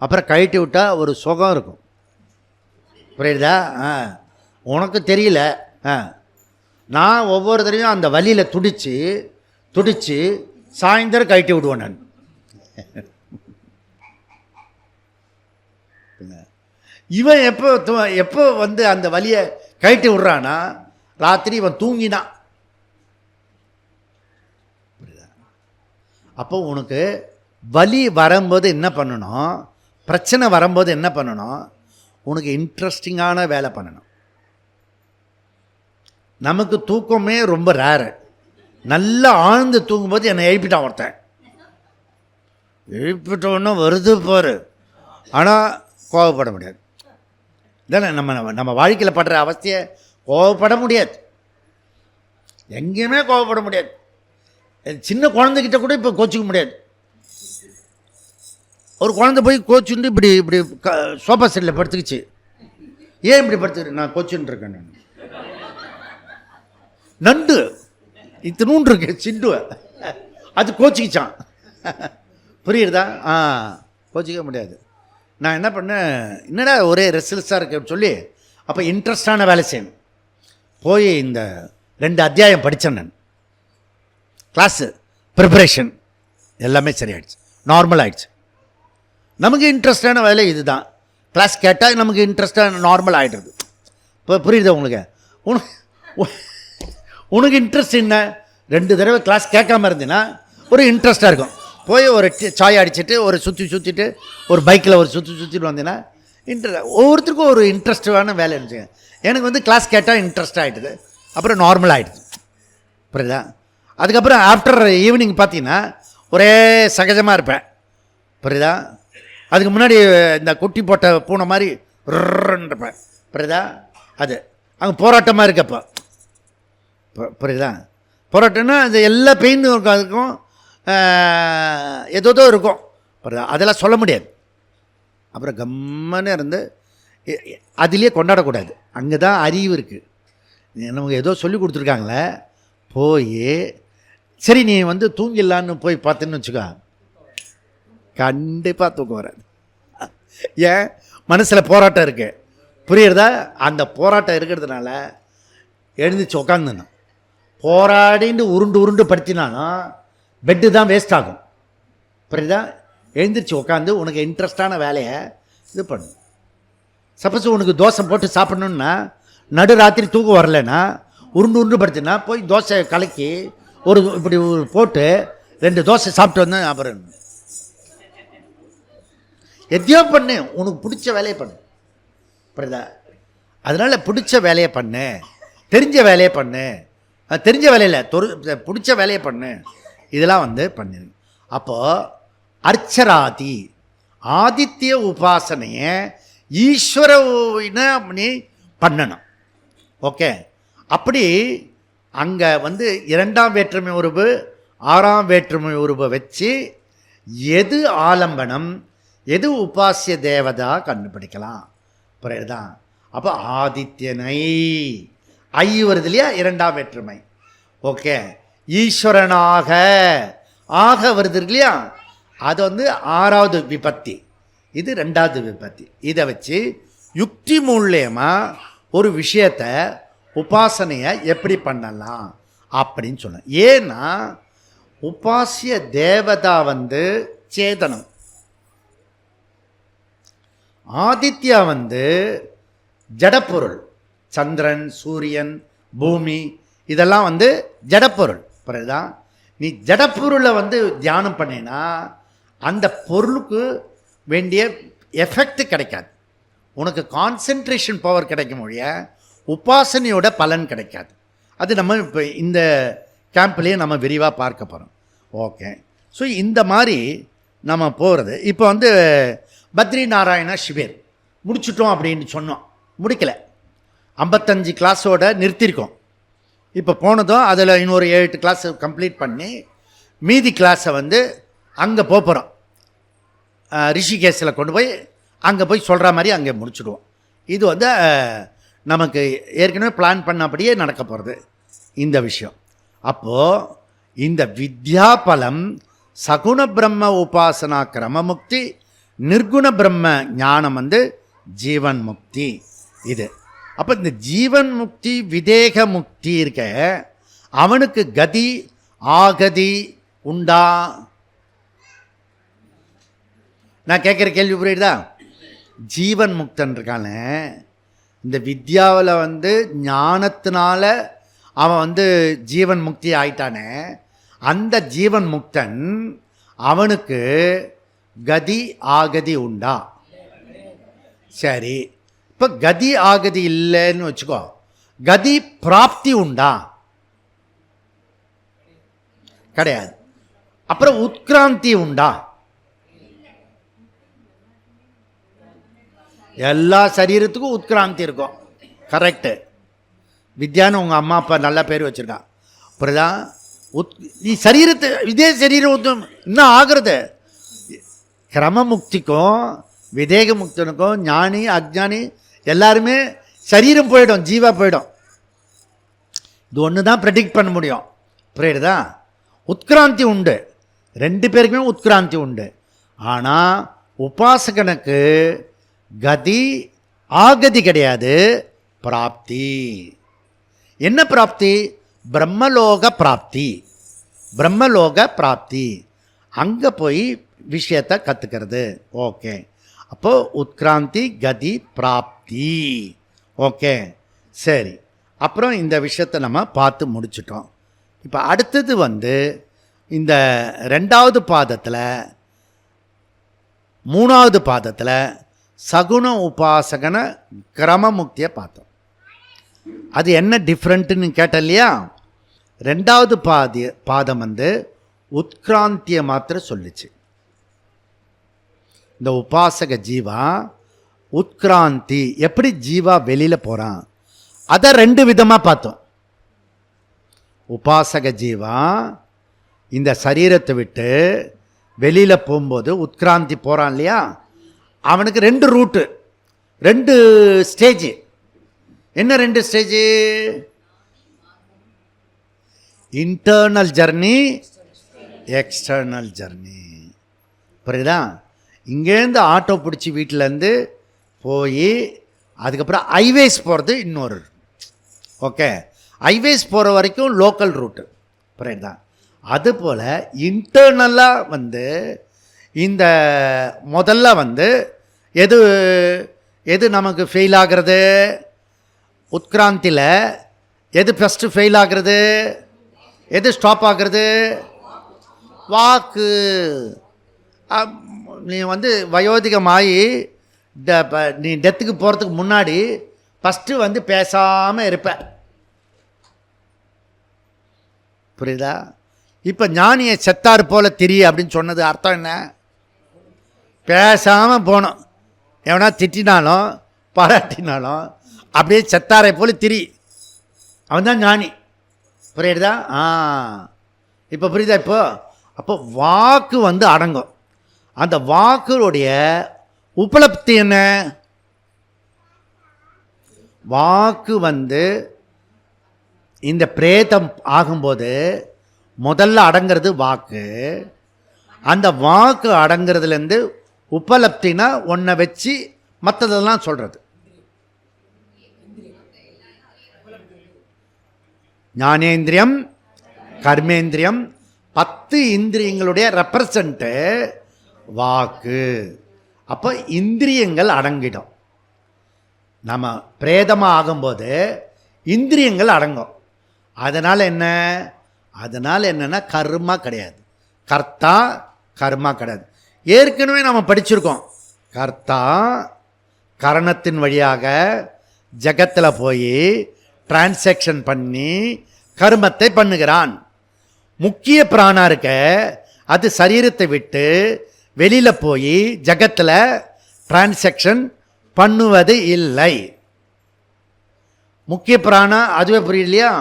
அப்புறம் கழட்டி விட்டால் ஒரு சுகம் இருக்கும், புரியுதா? உனக்கு தெரியல. நான் ஒவ்வொரு தடவையும் அந்த வலியில் துடிச்சு சாயந்தரம் கழட்டி விடுவேன் நான். இவன் எப்போ வந்து அந்த வலியை கழட்டி விட்றான்னா, ராத்திரி இவன் தூங்கினான். அப்போ உனக்கு வலி வரும்போது என்ன பண்ணணும், பிரச்சனை வரும்போது என்ன பண்ணணும், உனக்கு இன்ட்ரெஸ்டிங்கான வேலை பண்ணணும். நமக்கு தூக்கமே ரொம்ப ரேரு. நல்லா ஆழ்ந்து தூங்கும்போது என்னை எழுப்பிட்டான் ஒருத்தன், எழுப்பிட்டோன்னா வருது பாரு. ஆனால் கோவப்பட முடியாது. இதானே நம்ம வாழ்க்கையில் படுற அவஸ்தையை, கோவப்பட முடியாது, எங்கேயுமே கோவப்பட முடியாது. சின்ன குழந்தைகிட்ட கூட இப்போ கோச்சிக்க முடியாது. ஒரு குழந்தை போய் கோச்சுண்டு இப்படி சோஃபா செட்டில் படுத்துக்கிச்சு. ஏன் இப்படி படுத்துக்கிட்டு? நான் கோச்சுன்னு இருக்கேன். நான் நண்டு இத்தினூன் இருக்கு சிண்டுவை, அது கோச்சிக்கிச்சான், புரியுறதா? கோச்சிக்க முடியாது. நான் என்ன பண்ணேன், என்னடா ஒரே ரெஸ்ட்லெஸ்ஸாக இருக்குன்னு சொல்லி அப்போ இன்ட்ரெஸ்டான வேலை செய்யணும். போய் இந்த 2 அத்தியாயம் படித்தேன் நான். கிளாஸு ப்ரிப்பரேஷன் எல்லாமே சரியாயிடுச்சு, நார்மல் ஆகிடுச்சு. நமக்கு இன்ட்ரெஸ்டான வேலை இது தான். கிளாஸ் கேட்டால் நமக்கு இன்ட்ரெஸ்டான நார்மல் ஆகிடுறது. இப்போ புரியுதா உங்களுக்கு? உனக்கு இன்ட்ரெஸ்ட் என்ன? 2 தடவை கிளாஸ் கேட்காம இருந்தீங்கன்னா ஒரு இன்ட்ரெஸ்ட்டாக இருக்கும். போய் ஒரு சாய் அடிச்சுட்டு ஒரு சுற்றிட்டு ஒரு பைக்கில் ஒரு சுற்றிட்டு வந்தீங்கன்னா ஒவ்வொருத்தருக்கும் ஒரு இன்ட்ரெஸ்டான வேலை இருந்துச்சுங்க. எனக்கு வந்து கிளாஸ் கேட்டால் இன்ட்ரெஸ்ட் ஆகிடுது, அப்புறம் நார்மல் ஆகிடுது, புரியுதா? அதுக்கப்புறம் ஆஃப்டர் ஈவினிங் பார்த்தீங்கன்னா ஒரே சகஜமாக இருப்பேன், புரியுதா? அதுக்கு முன்னாடி இந்த குட்டி போட்ட பூனை மாதிரி இருப்பேன், புரியுதா? அது அங்கே போராட்டமாக இருக்கப்போ, புரியுதா? போராட்டம்னா அது எல்லா பெயினும் இருக்கும், அதுக்கும் ஏதோ இருக்கும், புரியுதா? அதெல்லாம் சொல்ல முடியாது. அப்புறம் கம்மன்னு இருந்து அதிலே கொண்டாடக்கூடாது. அங்கே தான் அறிவு இருக்குது. நமக்கு ஏதோ சொல்லி கொடுத்துருக்காங்களே, போய் சரி நீ வந்து தூங்கிடலான்னு போய் பார்த்துன்னு வச்சுக்கோ, கண்டிப்பாக தூக்கம் வராது. ஏன்? மனசில் போராட்டம் இருக்குது, புரியுறதா? அந்த போராட்டம் இருக்கிறதுனால எழுந்திரிச்சு உக்காந்துணும். போராடின்னு உருண்டு படுத்தினாலும் பெட்டு தான் வேஸ்ட் ஆகும், புரியுதா? எழுந்திரிச்சு உட்காந்து உனக்கு இன்ட்ரெஸ்டான வேலையை இது பண்ணு. சப்போஸ் உனக்கு தோசை போட்டு சாப்பிட்ணுன்னா நடு ராத்திரி தூக்கம் வரலன்னா உருண்டு படுத்துனா போய் தோசை கலக்கி இப்படி போட்டு 2 தோசை சாப்பிட்டு வந்தேன். அப்புறம் எதையோ பண்ணு, உனக்கு பிடிச்ச வேலையை பண்ணு. புரியுதா? அதனால் பிடிச்ச வேலையை பண்ணு, தெரிஞ்ச வேலையை பண்ணு, தெரிஞ்ச வேலையில் பிடிச்ச வேலையை பண்ணு. இதெல்லாம் பண்ணிடுங்க. அப்போது அர்ச்சராதி ஆதித்ய உபாசனையை ஈஸ்வரனை பண்ணணும். ஓகே, அப்படி அங்கே 2ஆம் வேற்றுமை உருவு 6ஆம் வேற்றுமை உருவை வச்சு எது ஆலம்பனம் எது உபாசிய தேவதா கண்டுபிடிக்கலாம். புரியுதா? அப்போ ஆதித்யனை ஐ வருது இல்லையா, 2ஆம் வேற்றுமை. ஓகே, ஈஸ்வரனாக ஆக வருது இல்லையா, அது 6வது விபத்தி, இது 2வது விபத்தி. இதை வச்சு யுக்தி மூலியமாக ஒரு விஷயத்தை உபாசனையை எப்படி பண்ணலாம் அப்படின்னு சொன்னேன். ஏன்னா உபாசிய தேவதா சேதனம், ஆதித்யா ஜடப்பொருள், சந்திரன் சூரியன் பூமி இதெல்லாம் ஜடப்பொருள். புரியுதா? நீ ஜடப்பொருளை தியானம் பண்ணினா அந்த பொருளுக்கு வேண்டிய எஃபெக்ட் கிடைக்காது, உனக்கு கான்சென்ட்ரேஷன் பவர் கிடைக்கும் மொழிய உபாசனையோட பலன் கிடைக்காது. அது நம்ம இப்போ இந்த கேம்ப்லேயே நம்ம விரிவாக பார்க்க போகிறோம். ஓகே, ஸோ இந்த மாதிரி நம்ம போகிறது. இப்போ பத்ரி நாராயண சிபிர் முடிச்சிட்டோம் அப்படின்னு சொன்னோம், முடிக்கலை. 55 கிளாஸோட நிறுத்தியிருக்கோம். இப்போ போனதும் அதில் இன்னொரு 7 கிளாஸ் கம்ப்ளீட் பண்ணி மீதி கிளாஸை அங்கே போகிறோம். ரிஷிகேஷில் கொண்டு போய் அங்கே போய் சொல்கிற மாதிரி அங்கே முடிச்சுடுவோம். இது நமக்கு ஏற்கனவே பிளான் பண்ணபடியே நடக்க போகிறது இந்த விஷயம். அப்போது இந்த வித்யாபலம் சகுண பிரம்ம உபாசனா கிரமமுக்தி, நிர்குண பிரம்ம ஞானம் ஜீவன் முக்தி. இது அப்போ இந்த ஜீவன் முக்தி விதேக முக்தி இருக்க அவனுக்கு கதி ஆகதி உண்டா? நான் கேட்குற கேள்வி புரியுதா? ஜீவன் முக்தன் இருக்கான இந்த வித்யாவில் ஞானத்தினால அவன் ஜீவன் முக்தி ஆயிட்டானே, அந்த ஜீவன் முக்தன் அவனுக்கு கதி ஆகதி உண்டா? சரி, இப்போ கதி ஆகதி இல்லைன்னு வச்சுக்கோ, கதி பிராப்தி உண்டா? கிடையாது. அப்புறம் உட்கிராந்தி உண்டா? எல்லா சரீரத்துக்கும் உட்கிராந்தி இருக்கும். கரெக்டு. வித்யான்னு உங்கள் அம்மா அப்பா நல்ல பேர் வச்சுருக்கான். அப்புறம் நீ சரீரத்தை இதே சரீரம் இன்னும் ஆகிறது. கிரமமுக்திக்கும் விதேக முக்தனுக்கும் ஞானி அஜ்ஞானி எல்லாருமே சரீரம் போயிடும், ஜீவா போயிடும். இது ஒன்று தான் ப்ரெடிக்ட் பண்ண முடியும். புரியுதா? உட்கிராந்தி உண்டு, 2 பேருக்குமே உட்கிராந்தி உண்டு. ஆனால் உபாசகனுக்கு கதி ஆகதி கிடையாது, பிராப்தி. என்ன பிராப்தி? பிரம்மலோக பிராப்தி. பிரம்மலோக பிராப்தி, அங்கே போய் விஷயத்தை கற்றுக்கிறது. ஓகே, அப்போது உட்கிராந்தி கதி பிராப்தி. ஓகே, சரி. அப்புறம் இந்த விஷயத்தை நம்ம பார்த்து முடிச்சிட்டோம். இப்போ அடுத்தது இந்த 2வது பாதத்தில் 3வது பாதத்தில் சகுண உபாசகன கிரமமுக்தியை பார்த்தோம். அது என்ன டிஃப்ரெண்ட்டுன்னு கேட்ட இல்லையா? 2வது பாதம் உட்கிராந்தியை மாத்திரம் சொல்லிச்சு. இந்த உபாசக ஜீவா உட்கிராந்தி, எப்படி ஜீவா வெளியில் போகிறான் அதை 2 விதமாக பார்த்தோம். உபாசக ஜீவா இந்த சரீரத்தை விட்டு வெளியில் போகும்போது உட்கிராந்தி போகிறான் இல்லையா, அவனுக்கு 2 ரூட்டு, 2 ஸ்டேஜ். என்ன 2 stage? Internal journey, external journey. புரியுதா? இங்கேருந்து ஆட்டோ பிடிச்சி வீட்டிலேருந்து போய் அதுக்கப்புறம் ஹைவேஸ் போகிறது இன்னொரு. ஓகே, ஹைவேஸ் போகிற வரைக்கும் லோக்கல் ரூட்டு. புரியுதா? அதுபோல் இன்டர்னலாக இந்த முதல்ல வந்து எது எது நமக்கு ஃபெயில் ஆகிறது? உட்கிராந்தியில் எது ஃபஸ்ட்டு ஃபெயில் ஆகிறது? எது ஸ்டாப் ஆகிறது? வாக்கு. நீ வந்து வயோதிகமாகி நீ டெத்துக்கு போகிறதுக்கு முன்னாடி ஃபஸ்ட்டு வந்து பேசாமல் இருப்ப. புரியுதா? இப்போ ஞானியை செத்தார் போல திரி அப்படின்னு சொன்னது அர்த்தம் என்ன? பேசாமல் போனோம். எவனா திட்டினாலும் பாராட்டினாலும் அப்படியே செத்தாரை போல திரி. அவன் தான் ஞானி. புரியுதா? இப்போ புரியுதா? அப்போ வாக்கு வந்து அடங்கும். அந்த வாக்குடைய உபலப்தி என்ன? வாக்கு வந்து இந்த பிரேதம் ஆகும்போது முதல்ல அடங்கிறது வாக்கு. அந்த வாக்கு அடங்கிறதுலேருந்து உபலப்தினா ஒன்றை வச்சு மற்றதெல்லாம் சொல்கிறது. ஞானேந்திரியம், கர்மேந்திரியம், 10 இந்திரியங்களுடைய ரெப்ரசன்ட்டு வாக்கு. அப்போ இந்திரியங்கள் அடங்கிடும். நம்ம பிரேதமாக ஆகும்போது இந்திரியங்கள் அடங்கும். அதனால் என்ன? அதனால் என்னென்னா கர்மா கிடையாது, கர்த்தா கர்மா கிடையாது. ஏற்கனவே நம்ம படிச்சிருக்கோம். கர்த்தா கரணத்தின் வழியாக ஜகத்தில் போய் டிரான்சாக்ஷன் பண்ணி கர்மத்தை பண்ணுகிறான். முக்கிய பிராணா இருக்க அது சரீரத்தை விட்டு வெளியில் போய் ஜகத்தில் டிரான்சாக்ஷன் பண்ணுவது இல்லை. முக்கிய பிராணா அதுவே புரியலையா?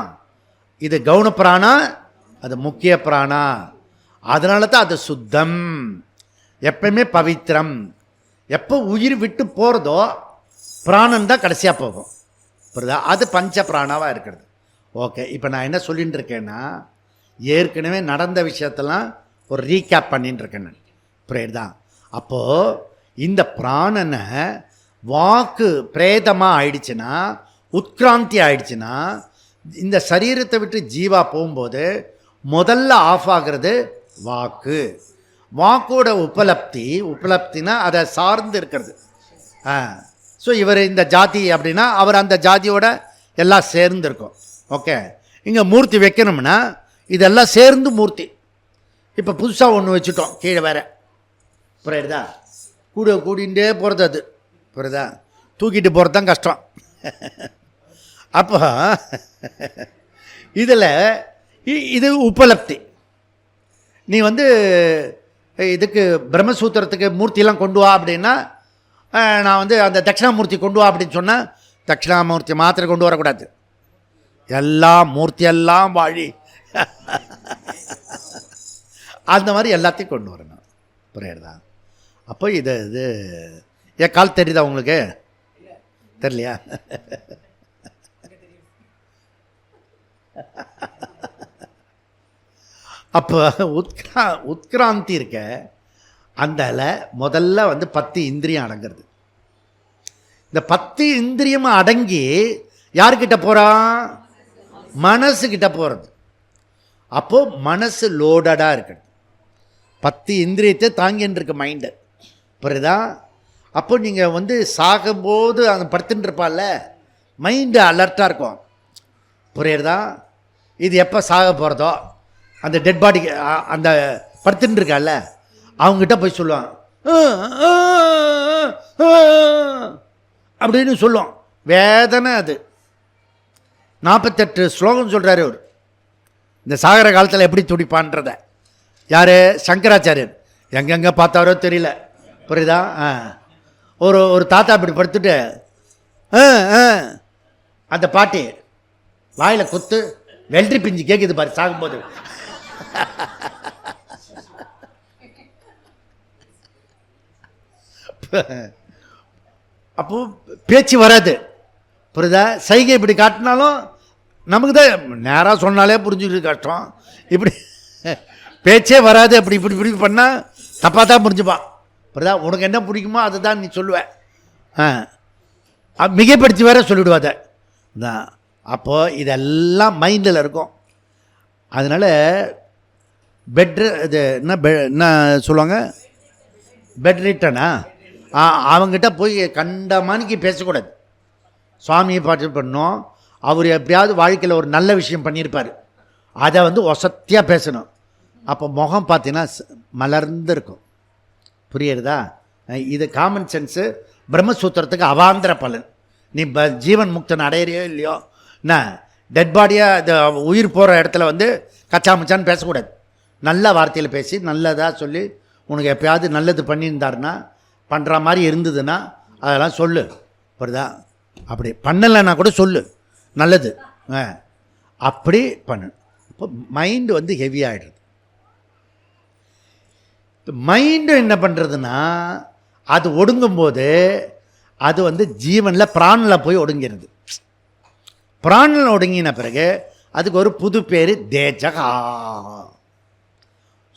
இது கவுன பிராணா, அது முக்கிய பிராணா. அதனால தான் அது சுத்தம், எப்பயுமே பவித்திரம். எப்போ உயிர் விட்டு போகிறதோ பிராணன் தான் கடைசியாக போகும். புரியுதா? அது பஞ்ச பிராணாவாக இருக்கிறது. ஓகே, இப்போ நான் என்ன சொல்லிகிட்டு இருக்கேன்னா, ஏற்கனவே நடந்த விஷயத்தெல்லாம் ஒரு ரீகேப் பண்ணிட்டு இருக்கேன் நான். புரியுதா? அப்போது இந்த பிராணனை வாக்கு பிரேதமாக ஆயிடுச்சுன்னா, உட்கிராந்தி ஆயிடுச்சுன்னா, இந்த சரீரத்தை விட்டு ஜீவா போகும்போது முதல்ல ஆஃப் ஆகிறது வாக்கு. வாக்கோட உபலப்தினா அதை சார்ந்து இருக்கிறது. ஸோ இவர் இந்த ஜாதி அப்படின்னா அவர் அந்த ஜாதியோட எல்லாம் சேர்ந்து இருக்கும். ஓகே, இங்கே மூர்த்தி வைக்கணும்னா இதெல்லாம் சேர்ந்து மூர்த்தி. இப்போ புதுசாக ஒன்று வச்சுட்டோம் கீழே வேற. புரியுதா? கூடிகிட்டே போகிறது அது. புரியுதா? தூக்கிட்டு போகிறது தான் கஷ்டம். அப்போ இதில் இது உபலப்தி. நீ வந்து இதுக்கு பிரம்மசூத்திரத்துக்கு மூர்த்தியெல்லாம் கொண்டு வா அப்படின்னா, நான் வந்து அந்த தட்சிணாமூர்த்தி கொண்டு வா அப்படின்னு சொன்னால் தட்சிணாமூர்த்தி மாத்திரை கொண்டு வரக்கூடாது. எல்லாம் மூர்த்தியெல்லாம் வாழி அந்த மாதிரி எல்லாத்தையும் கொண்டு வரணும். புரியுறதா? அப்போ இது என் கால் தெரியுதா உங்களுக்கு? தெரியலையா? அப்போ உட்கிராந்தி இருக்க அந்த முதல்ல வந்து 10 இந்திரியம் அடங்கிறது. இந்த 10 இந்திரியமும் அடங்கி யார்கிட்ட போகிறான்? மனசுக்கிட்ட போகிறது. அப்போது மனசு லோடடாக இருக்குது. 10 இந்திரியத்தை தாங்கின்னு இருக்கு மைண்டு. புரியுதா? அப்போ நீங்கள் வந்து சாகும்போது அந்த படுத்துட்டு இருப்பால, மைண்டு அலர்ட்டாக இருக்கும். புரியுறதா? இது எப்போ சாக போகிறதோ அந்த டெட் பாடிக்கு அந்த படுத்துட்டு இருக்கால அவங்ககிட்ட போய் சொல்லுவான் அப்படின்னு சொல்லுவோம். வேதனை அது. 48 ஸ்லோகம் சொல்கிறாரு அவர் இந்த சாகர காலத்தில் எப்படி துடிப்பான்றத. யார்? சங்கராச்சாரியர். எங்கெங்கே பார்த்தாரோ தெரியல. புரியுதா? ஒரு தாத்தா இப்படி படுத்துட்டு அந்த பாட்டி வாயில் குத்து வெள்ளரி பிஞ்சு கேட்குது பாரு சாகும்போது. அப்போ பேச்சு வராது. புரியுதா? சைகை இப்படி காட்டினாலும் நமக்கு தான் நேராக சொன்னாலே புரிஞ்சுக்கிறது கஷ்டம். இப்படி பேச்சே வராது. அப்படி இப்படி இப்படி பண்ணால் தப்பாக தான் புரிஞ்சுப்பான். புரியுதா? உனக்கு என்ன பிடிக்குமோ அதை தான் நீ சொல்லுவேன். மிகைப்படுத்தி வேற சொல்லிவிடுவாத தான். அப்போது இதெல்லாம் மைண்டில் இருக்கும். அதனால் பெட்ரு இது என்ன சொல்லுவாங்க? பெட் ரிட்டனா அவங்ககிட்ட போய் கண்ட மாணிக்கு பேசக்கூடாது. சுவாமியை பாட்டு பண்ணோம், அவர் எப்படியாவது வாழ்க்கையில் ஒரு நல்ல விஷயம் பண்ணியிருப்பார், அதை வந்து ஒசத்தியாக பேசணும். அப்போ முகம் பார்த்தீங்கன்னா மலர்ந்து இருக்கும். புரியுறதா? இது காமன் சென்ஸு, பிரம்மசூத்திரத்துக்கு அவாந்திர பலன். நீ ஜீவன் முக்தன் அடையிறியோ இல்லையோ, என்ன டெட் பாடியாக இந்த உயிர் போகிற இடத்துல வந்து கச்சாமச்சான்னு பேசக்கூடாது. நல்ல வார்த்தையில் பேசி நல்லதாக சொல்லி, உனக்கு எப்போயாவது நல்லது பண்ணியிருந்தாருன்னா, பண்ணுற மாதிரி இருந்ததுன்னா அதெல்லாம் சொல்லு. புரியுதா? அப்படி பண்ணலைன்னா கூட சொல்லு, நல்லது அப்படி பண்ணு. இப்போ மைண்டு வந்து ஹெவி ஆகிடுது. மைண்டு என்ன பண்ணுறதுன்னா, அது ஒடுங்கும்போது அது வந்து ஜீவனில் பிராணில் போய் ஒடுங்கிறது. பிராணில் ஒடுங்கின பிறகு அதுக்கு ஒரு புது பேர் தேஜகா.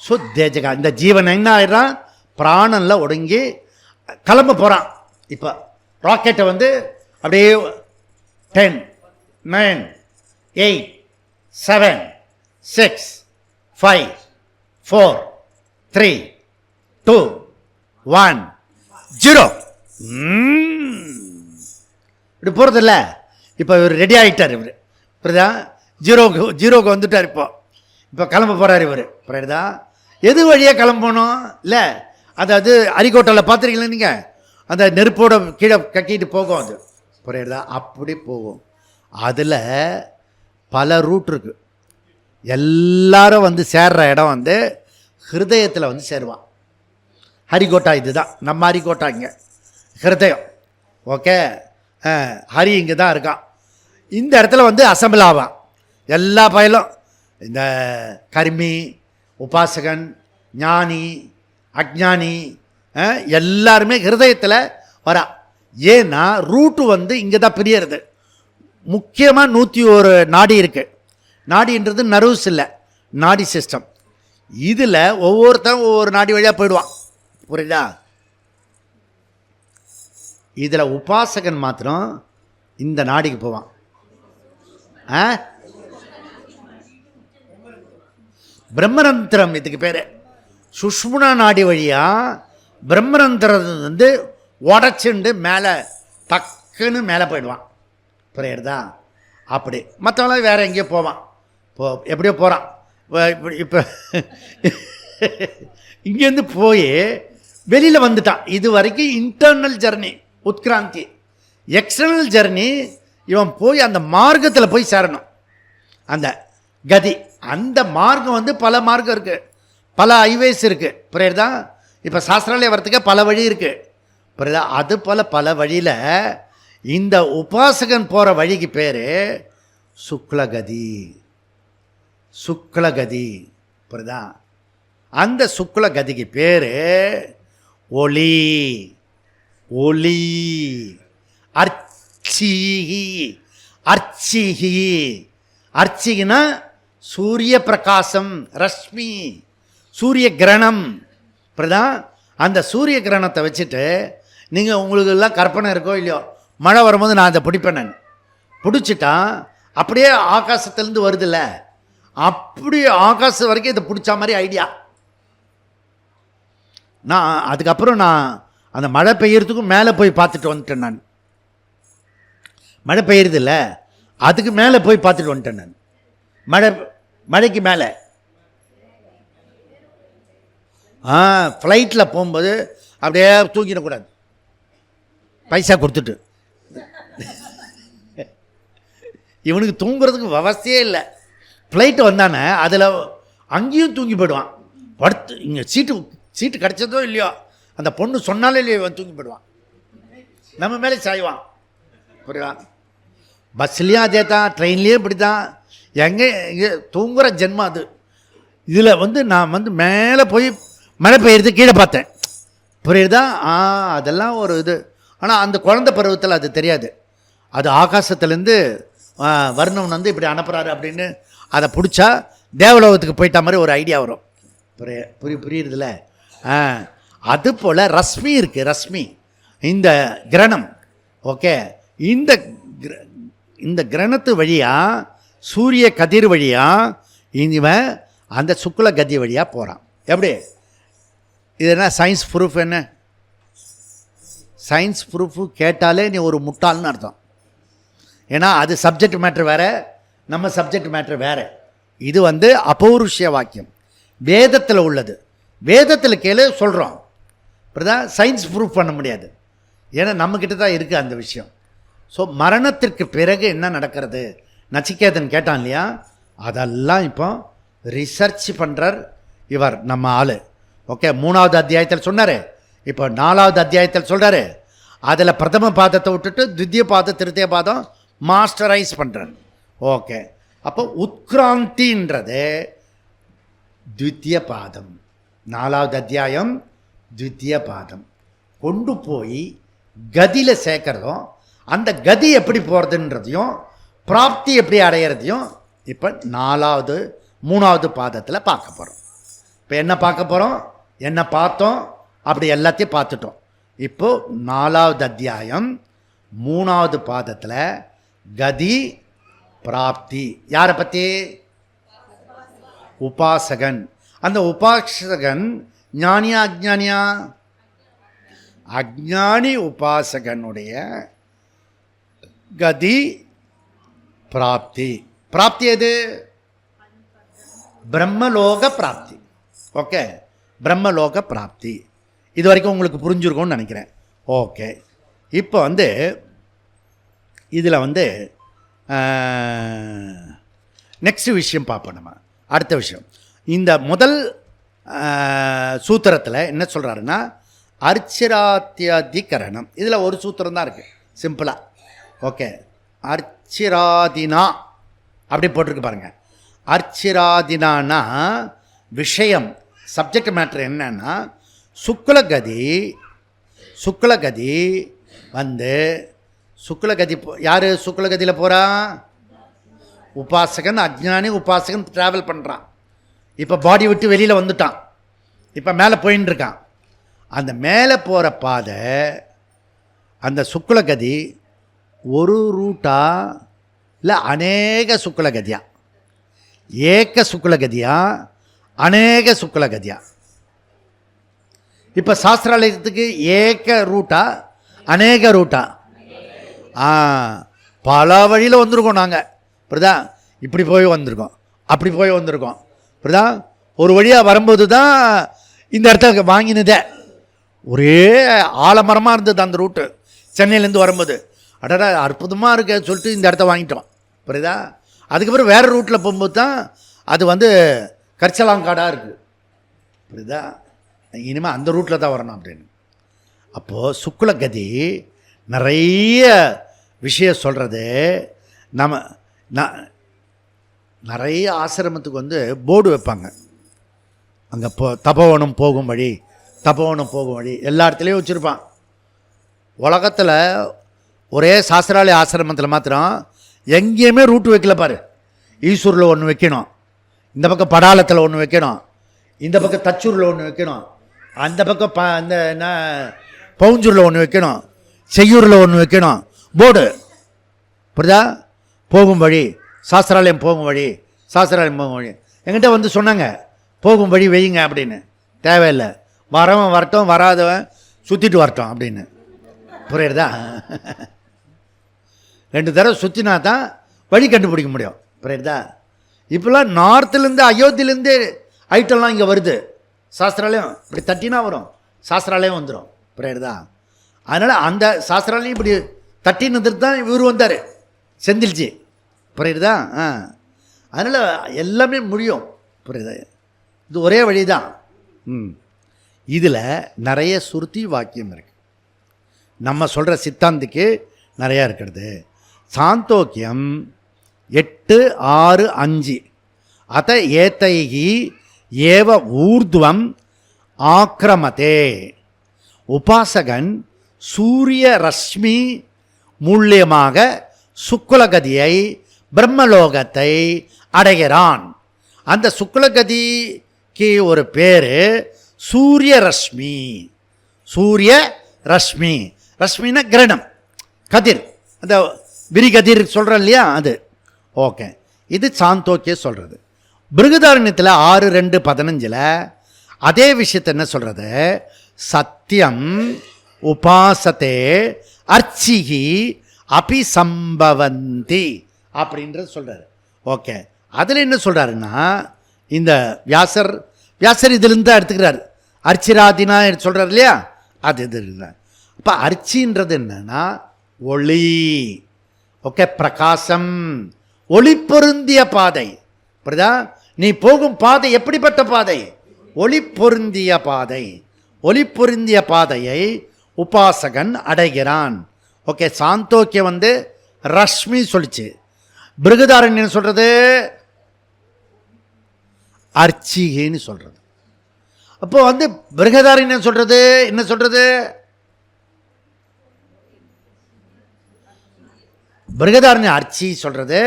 ஸோ தேஜகா, இந்த ஜீவன் என்ன ஆகிடுறான், பிராணனில் ஒடுங்கி கிளம்ப போகிறான். இப்போ ராக்கெட்டை வந்து அப்படியே 10, 9, 8, 7, 6, 5, 4, 3, 2, 1, 0 இப்படி போகிறது இல்லை. இப்போ இவர் ரெடி ஆகிட்டார். இவர் புரியுதா? ஜீரோக்கு வந்துட்டார். இப்போ கிளம்ப போகிறார் இவர். புரியுதா? எது வழியாக கிளம்பணும் இல்லை, அதாவது அரிக்கோட்டையில் பார்த்துருக்கீங்களா நீங்கள், அந்த நெருப்போட கீழே கக்கிட்டு போகும் அது. புரியுதா? அப்படி போகும். அதில் பல ரூட் இருக்குது. எல்லாரும் வந்து சேர்ற இடம் வந்து ஹிருதயத்தில் வந்து சேருவான். ஹரிகோட்டா இதுதான் நம்ம ஹரிகோட்டா, இங்கே ஹிருதயம். ஓகே, ஹரி இங்கே தான் இருக்கான். இந்த இடத்துல வந்து அசம்பிள் ஆவான் எல்லா பயலும். இந்த கர்மி, உபாசகன், ஞானி, அஜ்ஞானி எல்லாருமே ஹிருதயத்தில் வரா. ஏன்னா ரூட்டு வந்து இங்கே தான் பிரியறது. முக்கியமாக 101 நாடி இருக்குது. நாடின்றது நர்வ்ஸ் இல்லை, நாடி சிஸ்டம். இதில் ஒவ்வொருத்தரும் ஒவ்வொரு நாடி வழியாக போயிடுவான். புரியுதா? இதில் உபாசகன் மாத்திரம் இந்த நாடிக்கு போவான். பிரம்மரந்திரம் இதுக்கு பேர். சுஷ்முனா நாடி வழியாக பிரம்மரந்திரம் வந்து உடச்சுண்டு மேலே டக்குன்னு மேலே போயிடுவான். புரியுறதா? அப்படி மற்றவங்களாம் வேறு எங்கேயோ போவான். எப்படியோ போகிறான். இப்போ இங்கேருந்து போய் வெளியில் வந்துட்டான். இது வரைக்கும் இன்டர்னல் ஜர்னி, உத்கிராந்தி. எக்ஸ்டர்னல் ஜர்னி இவன் போய் அந்த மார்க்கத்தில் போய் சேரணும். அந்த கதி, அந்த மார்க்கம் வந்து பல மார்க்கம் இருக்குது, பல ஹைவேஸ் இருக்குது. புரியுறதா? இப்போ சாஸ்திராலயம் வரத்துக்கு பல வழி இருக்குது. புரியுதா? அது போல் பல வழியில் இந்த உபாசகன் போகிற வழிக்கு பேர் சுக்லகதி. சுக்லகதி. புரியுதா? அந்த சுக்லகதிக்கு பேர் ஒளி. ஒளி அர்ச்சிகி. அர்ச்சிகி, அர்ச்சிகினா சூரிய பிரகாசம், ரஷ்மி, சூரிய கிரணம். புரியுதா? அந்த சூரிய கிரணத்தை வச்சுட்டு நீங்கள் உங்களுக்கு எல்லாம் கற்பனை இருக்கோ இல்லையோ, மழை வரும்போது நான் அதை பிடிப்பேன். நான் பிடிச்சிட்டா அப்படியே ஆகாசத்துலேருந்து வருதில்ல, அப்படி ஆகாசம் வரைக்கும் இதை பிடிச்ச மாதிரி ஐடியா. நான் அதுக்கப்புறம் நான் அந்த மழை பெய்யறதுக்கும் மேலே போய் பார்த்துட்டு வந்துட்டேன். நான் மழை பெய்யறதில்ல, அதுக்கு மேலே போய் பார்த்துட்டு வந்துட்டேன். நான் மழைக்கு மேலே ஃப்ளைட்டில் போகும்போது அப்படியே தூங்கிடக்கூடாது, பைசா கொடுத்துட்டு. இவனுக்கு தூங்குறதுக்கு விவசாயே இல்லை. ஃப்ளைட்டு வந்தானே அதில் அங்கேயும் தூங்கி போயிடுவான். படுத்து இங்கே சீட்டு கிடச்சதோ இல்லையோ, அந்த பொண்ணு சொன்னாலே இல்லையோ இவன் தூங்கி போயிடுவான், நம்ம மேலே சாய்வான். புரியுதா? பஸ்லேயும் அதே தான், ட்ரெயின்லேயும் இப்படி தான். எங்கே தூங்குகிற ஜென்மம் அது. இதில் வந்து நான் வந்து மேலே போய் மழை பெய்யறது கீழே பார்த்தேன். புரியுதா? அதெல்லாம் ஒரு இது. ஆனால் அந்த குழந்தை பருவத்தில் அது தெரியாது. அது ஆகாசத்துலேருந்து வர்ணம் வந்து இப்படி அனுப்புகிறாரு அப்படின்னு அதை பிடிச்சா தேவலோகத்துக்கு போயிட்ட மாதிரி ஒரு ஐடியா வரும். புரியுறதில்ல? அது போல் ரஷ்மி இருக்குது. ரஷ்மி, இந்த கிரணம். ஓகே, இந்த கிரணத்து வழியாக, சூரிய கதிர் வழியாக இவன் அந்த சுக்ல கதி வழியாக போகிறான். எப்படி? இது என்ன சயின்ஸ் ப்ரூஃப்? என்ன சயின்ஸ் ப்ரூஃபு கேட்டாலே நீ ஒரு முட்டாள்னு அர்த்தம். ஏன்னா அது சப்ஜெக்ட் மேட்ரு வேறு, நம்ம சப்ஜெக்ட் மேட்ரு வேறு. இது அபௌருஷ்ய வாக்கியம், வேதத்தில் உள்ளது. வேதத்தில் கேளு சொல்கிறோம். இப்படிதான் சயின்ஸ் ப்ரூஃப் பண்ண முடியாது, ஏன்னா நம்மக்கிட்ட தான் இருக்குது அந்த விஷயம். ஸோ மரணத்திற்கு பிறகு என்ன நடக்கிறது நச்சிகேதன் கேட்டான் இல்லையா, அதெல்லாம் இப்போ ரிசர்ச் பண்ணுறார் இவர் நம்ம ஆள். ஓகே, 3வது அத்தியாயத்தில் சொன்னார், இப்போ 4வது அத்தியாயத்தில் சொல்கிறாரு. அதில் பிரதம பாதத்தை விட்டுட்டு தித்திய பாதம் திருத்திய பாதம் மாஸ்டரைஸ் பண்ணுறார். ஓகே, அப்போ உத்கிராந்தின்றது த்வித்திய பாதம், 4வது அத்தியாயம் த்வித்திய பாதம் கொண்டு போய் கதியில் சேர்க்கறதும், அந்த கதி எப்படி போகிறதுன்றதையும் பிராப்தி எப்படி அடையிறதையும் இப்போ 3வது பாதத்தில் பார்க்க போகிறோம். இப்போ என்ன பார்க்க போகிறோம், என்ன பார்த்தோம், அப்படி எல்லாத்தையும் பார்த்துட்டோம். இப்போது 4வது அத்தியாயம் 3வது பாதத்தில் கதி பிராப்தி. யாரை பற்றி? உபாசகன். அந்த உபாசகன் ஞானியா அஜ்ஞானியா? அஜ்ஞானி உபாசகனுடைய கதி பிராப்தி. பிராப்தி எது? பிரம்மலோக பிராப்தி. ஓகே, பிரம்மலோக பிராப்தி. இது வரைக்கும் உங்களுக்கு புரிஞ்சுருக்கும்னு நினைக்கிறேன். ஓகே, இப்போ இதில் நெக்ஸ்ட் விஷயம் பார்ப்போம். நம்ம அடுத்த விஷயம், இந்த முதல் சூத்திரத்தில் என்ன சொல்கிறாருன்னா அர்ச்சிராத்தியாதிகரணம். இதில் ஒரு சூத்திரம் தான் இருக்குது சிம்பிளாக. ஓகே, அர்ச்சிராதினா அப்படி போட்டிருக்கு பாருங்கள். அர்ச்சிராதினானா விஷயம், சப்ஜெக்ட் மேட்ரு என்னன்னா சுக்லகதி. சுக்லகதி சுக்லகதி யார் சுக்லகதியில் போகிறா? உபாசகன். அஜ்ஞானி உபாசகன் ட்ராவல் பண்ணுறான். இப்போ பாடி விட்டு வெளியில் வந்துட்டான், இப்போ மேலே போயின்னு இருக்கான். அந்த மேலே போகிற பாதை, அந்த சுக்லகதி ஒரு ரூட்டா இல்லை அநேக சுக்லகதியா? ஏக சுக்லகதியா அநேக சுக்லகதியா? இப்போ சாஸ்திராலயத்துக்கு ஏக ரூட்டா அநேக ரூட்டா? பல வழியில் வந்திருக்கோம் நாங்கள். புரியுதா? இப்படி போய் வந்திருக்கோம், அப்படி போய் வந்திருக்கோம். புரியுதா? ஒரு வழியாக வரும்போது தான் இந்த இடத்த வாங்கினதே. ஒரே ஆலமரமாக இருந்தது அந்த ரூட்டு. சென்னையிலேருந்து வரும்போது அடடா அற்புதமாக இருக்க சொல்லிட்டு இந்த இடத்த வாங்கிட்டோம். புரியுதா? அதுக்கப்புறம் வேறு ரூட்டில் போகும்போது தான் அது கரிசலாங்காடாக இருக்குது. புரியுதா? இனிமேல் அந்த ரூட்டில் தான் வரணும் அப்படின்னு. அப்போது சுக்லகதி நிறைய விஷயம் சொல்கிறது. நிறைய ஆசிரமத்துக்கு போர்டு வைப்பாங்க. அங்கே தபோவனம் போகும் வழி, தபோவனம் போகும் வழி எல்லா இடத்துலையும் வச்சுருப்பான். உலகத்தில் ஒரே சாஸ்திராலய ஆசிரமத்தில் மாத்திரம் எங்கேயுமே ரூட்டு வைக்கல பாரு. ஈசூரில் ஒன்று வைக்கணும், இந்த பக்கம் படாலத்தில் ஒன்று வைக்கணும், இந்த பக்கம் தச்சூரில் ஒன்று வைக்கணும், அந்த பக்கம் என்ன பவுஞ்சூரில் ஒன்று வைக்கணும், செய்யூரில் ஒன்று வைக்கணும் போர்டு. புரியுதா? போகும் வழி, சாஸ்திராலயம் போகும் வழி, சாஸ்திராலயம் போகும் வழி. என்கிட்ட சொன்னாங்க போகும் வழி வையுங்க அப்படின்னு. தேவையில்லை, வரவன் வரட்டும், வராதவன் சுற்றிட்டு வரட்டும் அப்படின்னு. புரியுறதா? 2 தடவை சுற்றினா தான் வழி கண்டுபிடிக்க முடியும். புரியுறதா? இப்போலாம் நார்த்துலேருந்து அயோத்தியிலேருந்து ஐட்டம்லாம் இங்கே வருது. சாஸ்திராலயம் இப்படி தட்டினா வரும், சாஸ்திராலயம் வந்துடும். புரியுறதா? அதனால் அந்த சாஸ்திராலயம் இப்படி தட்டின்னு தான் இவர் வந்தார், செந்தில்ஜி. புரியுறதா? அதனால் எல்லாமே முடியும். புரியுதா? இது ஒரே வழி தான். இதில் நிறைய சுருதி வாக்கியம் இருக்குது. நம்ம சொல்கிற சித்தாந்திக்கு நிறையா இருக்கிறது. சாந்தோக்கியம் 8-6-5 அத ஏத்தைகி ஏவ ஊர்துவம் ஆக்ரமதே. உபாசகன் சூரிய ரஷ்மி மூலியமாக சுக்குலகதியை பிரம்மலோகத்தை அடைகிறான். அந்த சுக்குலகதிக்கு ஒரு பேர் சூரிய ரஷ்மி. சூரிய ரஷ்மி, ரஷ்மின்னா கிரணம், கதிர், அந்த விரிகதிர் சொல்கிறோம் இல்லையா அது. ஓகே, இது சாந்தோக்கிய சொல்கிறது. பிருகதாரண்யத்தில் 6:2-15 அதே விஷயத்தை என்ன சொல்கிறது, சத்தியம் உபாசத்தே அர்ச்சிகி அபிசம்பவந்தி அப்படின்றது சொல்கிறார். ஓகே, அதில் என்ன சொல்கிறாருன்னா, இந்த வியாசர் இதிலிருந்து தான் எடுத்துக்கிறார். அர்ச்சிராதினா சொல்கிறார் இல்லையா, அது இது இல்லை. அப்போ அர்ச்சின்றது என்னன்னா ஒளி. ஓகே, பிரகாசம், ஒளி பொருந்திய பாதை. புரியுதா? நீ போகும் பாதை எப்படிப்பட்ட பாதை? ஒளி பொருந்திய பாதை. ஒளி பொருந்திய பாதையை உபாசகன் அடைகிறான். ஓகே, சாந்தோக்கியம் வந்து ரஷ்மி சொல்லிச்சு, பிருகதாரண்யம் சொல்றது அர்ச்சிகின்னு சொல்றது. அப்போ வந்து பிருகதாரண்யம் சொல்றது என்ன சொல்றது? பிருகதாரண்யம் அர்ச்சி சொல்றது,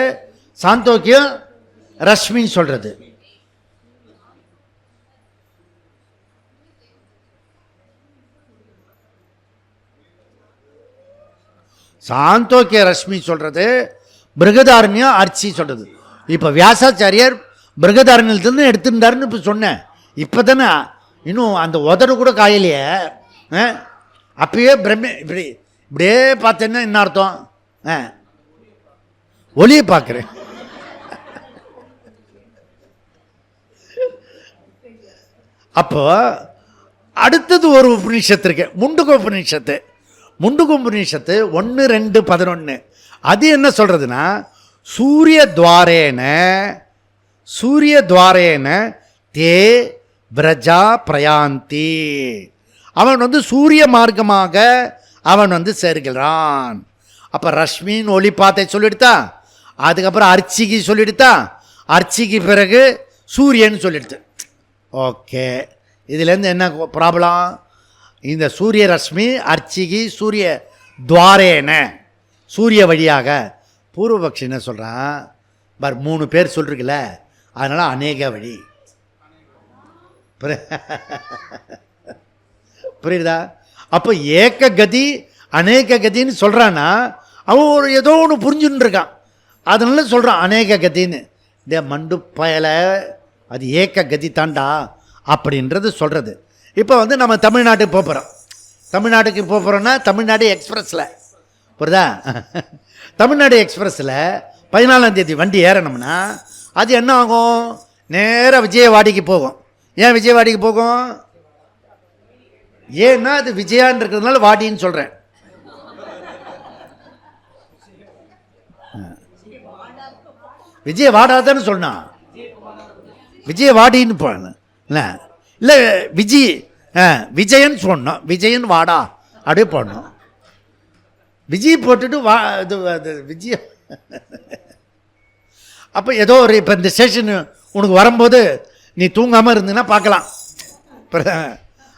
சாந்தோக்கியம் ரஷ்மி சொல்றது. சாந்தோக்கிய ரஷ்மி சொல்றது, பிருகதாரண்யம் அர்ச்சி சொல்றது. இப்போ வியாசாச்சாரியர் பிருகதாரண்யத்திலிருந்து எடுத்துட்டாருன்னு இப்போ சொன்னேன். இப்போ தானே இன்னும் அந்த உதடு கூட காயலையே. அப்பயே இப்படியே பார்த்தேன்னா என்ன அர்த்தம்? ஒளியை பார்க்குறேன். அப்போ அடுத்தது ஒரு உபநிஷத்து இருக்கு, முண்டுக உபநிஷத்து. முண்டுக உபநிஷத்து 1:2:11. அது என்ன சொல்றதுன்னா, சூரிய துவாரேன தே பிரஜா பிரயாந்தி. அவன் வந்து சூரிய மார்க்கமாக அவன் வந்து சேர்கிறான். அப்போ ரஷ்மின்னு ஒளி பாத்தை சொல்லிடுத்தா, அதுக்கப்புறம் அர்ச்சிக்கு சொல்லிடுத்தா, அர்ச்சிக்கு பிறகு சூரியன் சொல்லிடுத்து. ஓகே, இதுலேருந்து என்ன ப்ராப்ளம்? இந்த சூரிய ரஷ்மி அர்ச்சிகி சூரிய துவாரேன, சூரிய வழியாக. பூர்வபக்ஷி என்ன சொல்கிறான், பார் 3 பேர் சொல்கிறீங்கள, அதனால் அநேக வழி. புரியுதா? அப்போ ஏக கதி அநேக கதின்னு சொல்கிறான்னா அவன் ஒரு ஏதோ ஒன்று புரிஞ்சுன்னு இருக்கான், அதனால சொல்கிறான் அநேக கதின்னு. இந்த மண்டு பயலை, அது ஏக்க கதி தாண்டா அப்படின்றது சொல்கிறது. இப்போ வந்து நம்ம தமிழ்நாட்டுக்கு போகிறோம். தமிழ்நாட்டுக்கு போகிறோன்னா தமிழ்நாடு எக்ஸ்பிரஸில், புரியுதா? தமிழ்நாடு எக்ஸ்பிரஸில் 14ஆம் தேதி வண்டி ஏறணும்னா அது என்ன ஆகும்? நேராக விஜயவாடிக்கு போகும். ஏன் விஜயவாடிக்கு போகும்? ஏன்னா அது விஜயான்னு இருக்கிறதுனால வாடின்னு சொல்கிறேன். விஜயவாடாதான்னு சொன்னான், விஜயவாடின்னு போன இல்லை விஜயன் சொன்னோம், விஜயன் வாடா அப்படியே போடணும். விஜய் போட்டுட்டு இது விஜய. அப்போ ஏதோ ஒரு இப்போ இந்த ஸ்டேஷன் உனக்கு வரும்போது நீ தூங்காமல் இருந்தீங்கன்னா பார்க்கலாம்.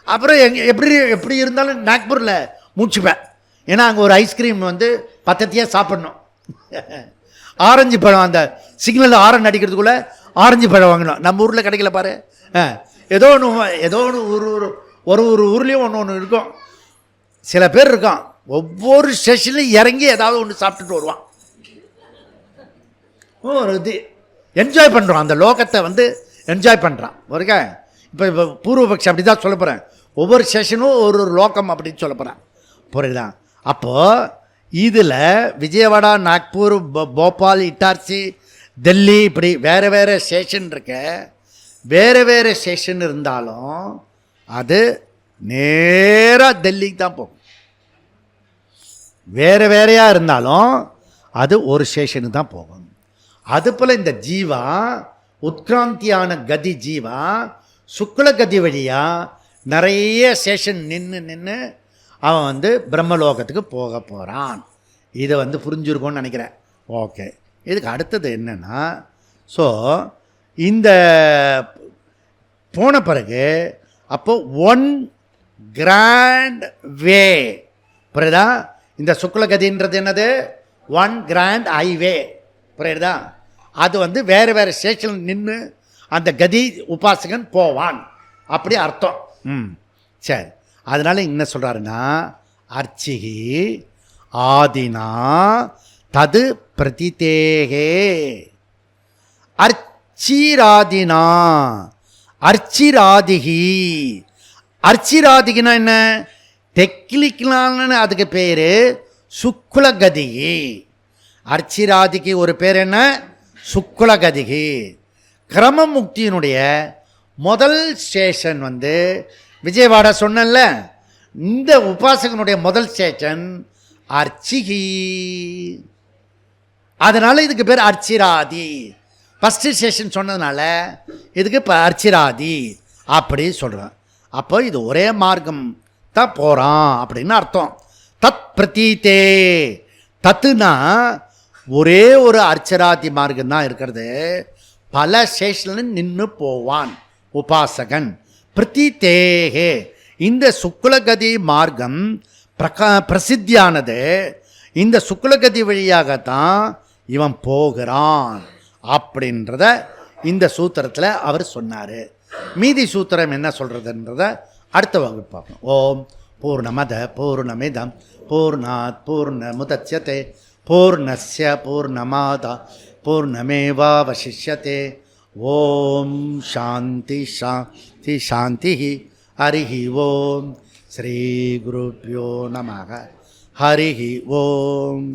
அப்புறம் எப்படி இருந்தாலும் நாக்பூரில் மூச்சுப்பேன். ஏன்னா அங்கே ஒரு ஐஸ்கிரீம் வந்து பத்தத்தியாக சாப்பிட்ணும். ஆரஞ்சு பழம், அந்த சிக்னலில் ஆரன் அடிக்கிறதுக்குள்ளே ஆரஞ்சு பழம் வாங்கணும். நம்ம ஊரில் கிடைக்கல பாரு. ஏதோ ஒன்று ஒரு ஊர்லேயும் ஒன்று இருக்கும். சில பேர் இருக்கான், ஒவ்வொரு ஸ்டேஷன்லையும் இறங்கி ஏதாவது ஒன்று சாப்பிட்டுட்டு வருவான். ஒரு இது என்ஜாய் பண்ணுறான், அந்த லோகத்தை வந்து என்ஜாய் பண்ணுறான். ஒருக்கா இப்போ பூர்வபக்ஷம் அப்படி தான் சொல்ல போகிறேன். ஒவ்வொரு ஸ்டேஷனும் ஒரு லோகம் அப்படின்னு சொல்ல போகிறேன். புரியுதா? அப்போது இதில் விஜயவாடா, நாக்பூர், போபால், இட்டார்சி, டெல்லி, இப்படி வேறு வேறு ஸ்டேஷன் இருக்க. வேறு ஸ்டேஷன் இருந்தாலும் அது நேராக டெல்லிக்கு தான் போகும். வேறையாக இருந்தாலும் அது ஒரு ஸ்டேஷனுக்கு தான் போகும். அதுபோல் இந்த ஜீவா, உத்கிராந்தியான கதி ஜீவா சுக்ல கதி வழியாக நிறைய ஸ்டேஷன் நின்று அவன் வந்து பிரம்மலோகத்துக்கு போக போகிறான். இதை வந்து புரிஞ்சுருக்கோன்னு நினைக்கிறேன். ஓகே, இதுக்கு அடுத்தது என்னென்னா, ஸோ இந்த போன பிறகு அப்போ ஒன் கிராண்ட் வே. புரியுதா? இந்த சுக்லகதின்றது என்னது? One grand highway. புரியுதா? அது வந்து வேறு ஸ்டேஷன் நின்று அந்த கதி உபாசகன் போவான், அப்படி அர்த்தம். சரி, அதனால் என்ன சொல்கிறாருன்னா, அர்ச்சிகி ஆதினா தது பிரதிதேகே. அர்ச்சிராதினா, அர்ச்சிராதிகி. அர்ச்சிராதிகினா என்ன? டெக்னிக்கலான அதுக்கு பேர் சுக்குலகதிகி. அர்ச்சிராதிக்கு ஒரு பேர் என்ன? சுக்குலகதிகி. கிரமமுக்தியினுடைய முதல் ஸ்டேஷன் விஜயவாடா சொன்னல, இந்த உபாசகனுடைய முதல் ஸ்டேஷன் அர்ச்சிகி. அதனால் இதுக்கு பேர் அர்ச்சிராதி. ஃபஸ்ட்டு ஸ்டேஷன் சொன்னதுனால இதுக்கு இப்போ அர்ச்சிராதி அப்படி சொல்கிறான். அப்போ இது ஒரே மார்க்கம் தான் போகிறான் அப்படின்னு அர்த்தம். தத் பிரதீத்தே. தத்துனா ஒரே ஒரு அர்ச்சராதி மார்க்கம் தான் இருக்கிறது. பல ஸ்டேஷன்ல நின்று போவான் உபாசகன். பிரதீத்தேகே. இந்த சுக்குலகதி மார்க்கம் பிரசித்தியானது. இந்த சுக்குலகதி வழியாகத்தான் இவன் போகிறான் அப்படின்றத இந்த சூத்திரத்தில் அவர் சொன்னார். மீதி சூத்திரம் என்ன சொல்கிறதுன்றத அடுத்த வகுப்பு பார்ப்போம். ஓம் பூர்ணமத பூர்ணமிதம் பூர்ணாத் பூர்ணமுதச்யதே பூர்ணஸ்ய பூர்ணமாதா பூர்ணமேவாவசிஷ்யதே. ஓம் சாந்தி சாந்தி சாந்தி. ஹரிஹி ஓம். ஸ்ரீ குருப்யோ நமः. ஹரிஹி ஓம்.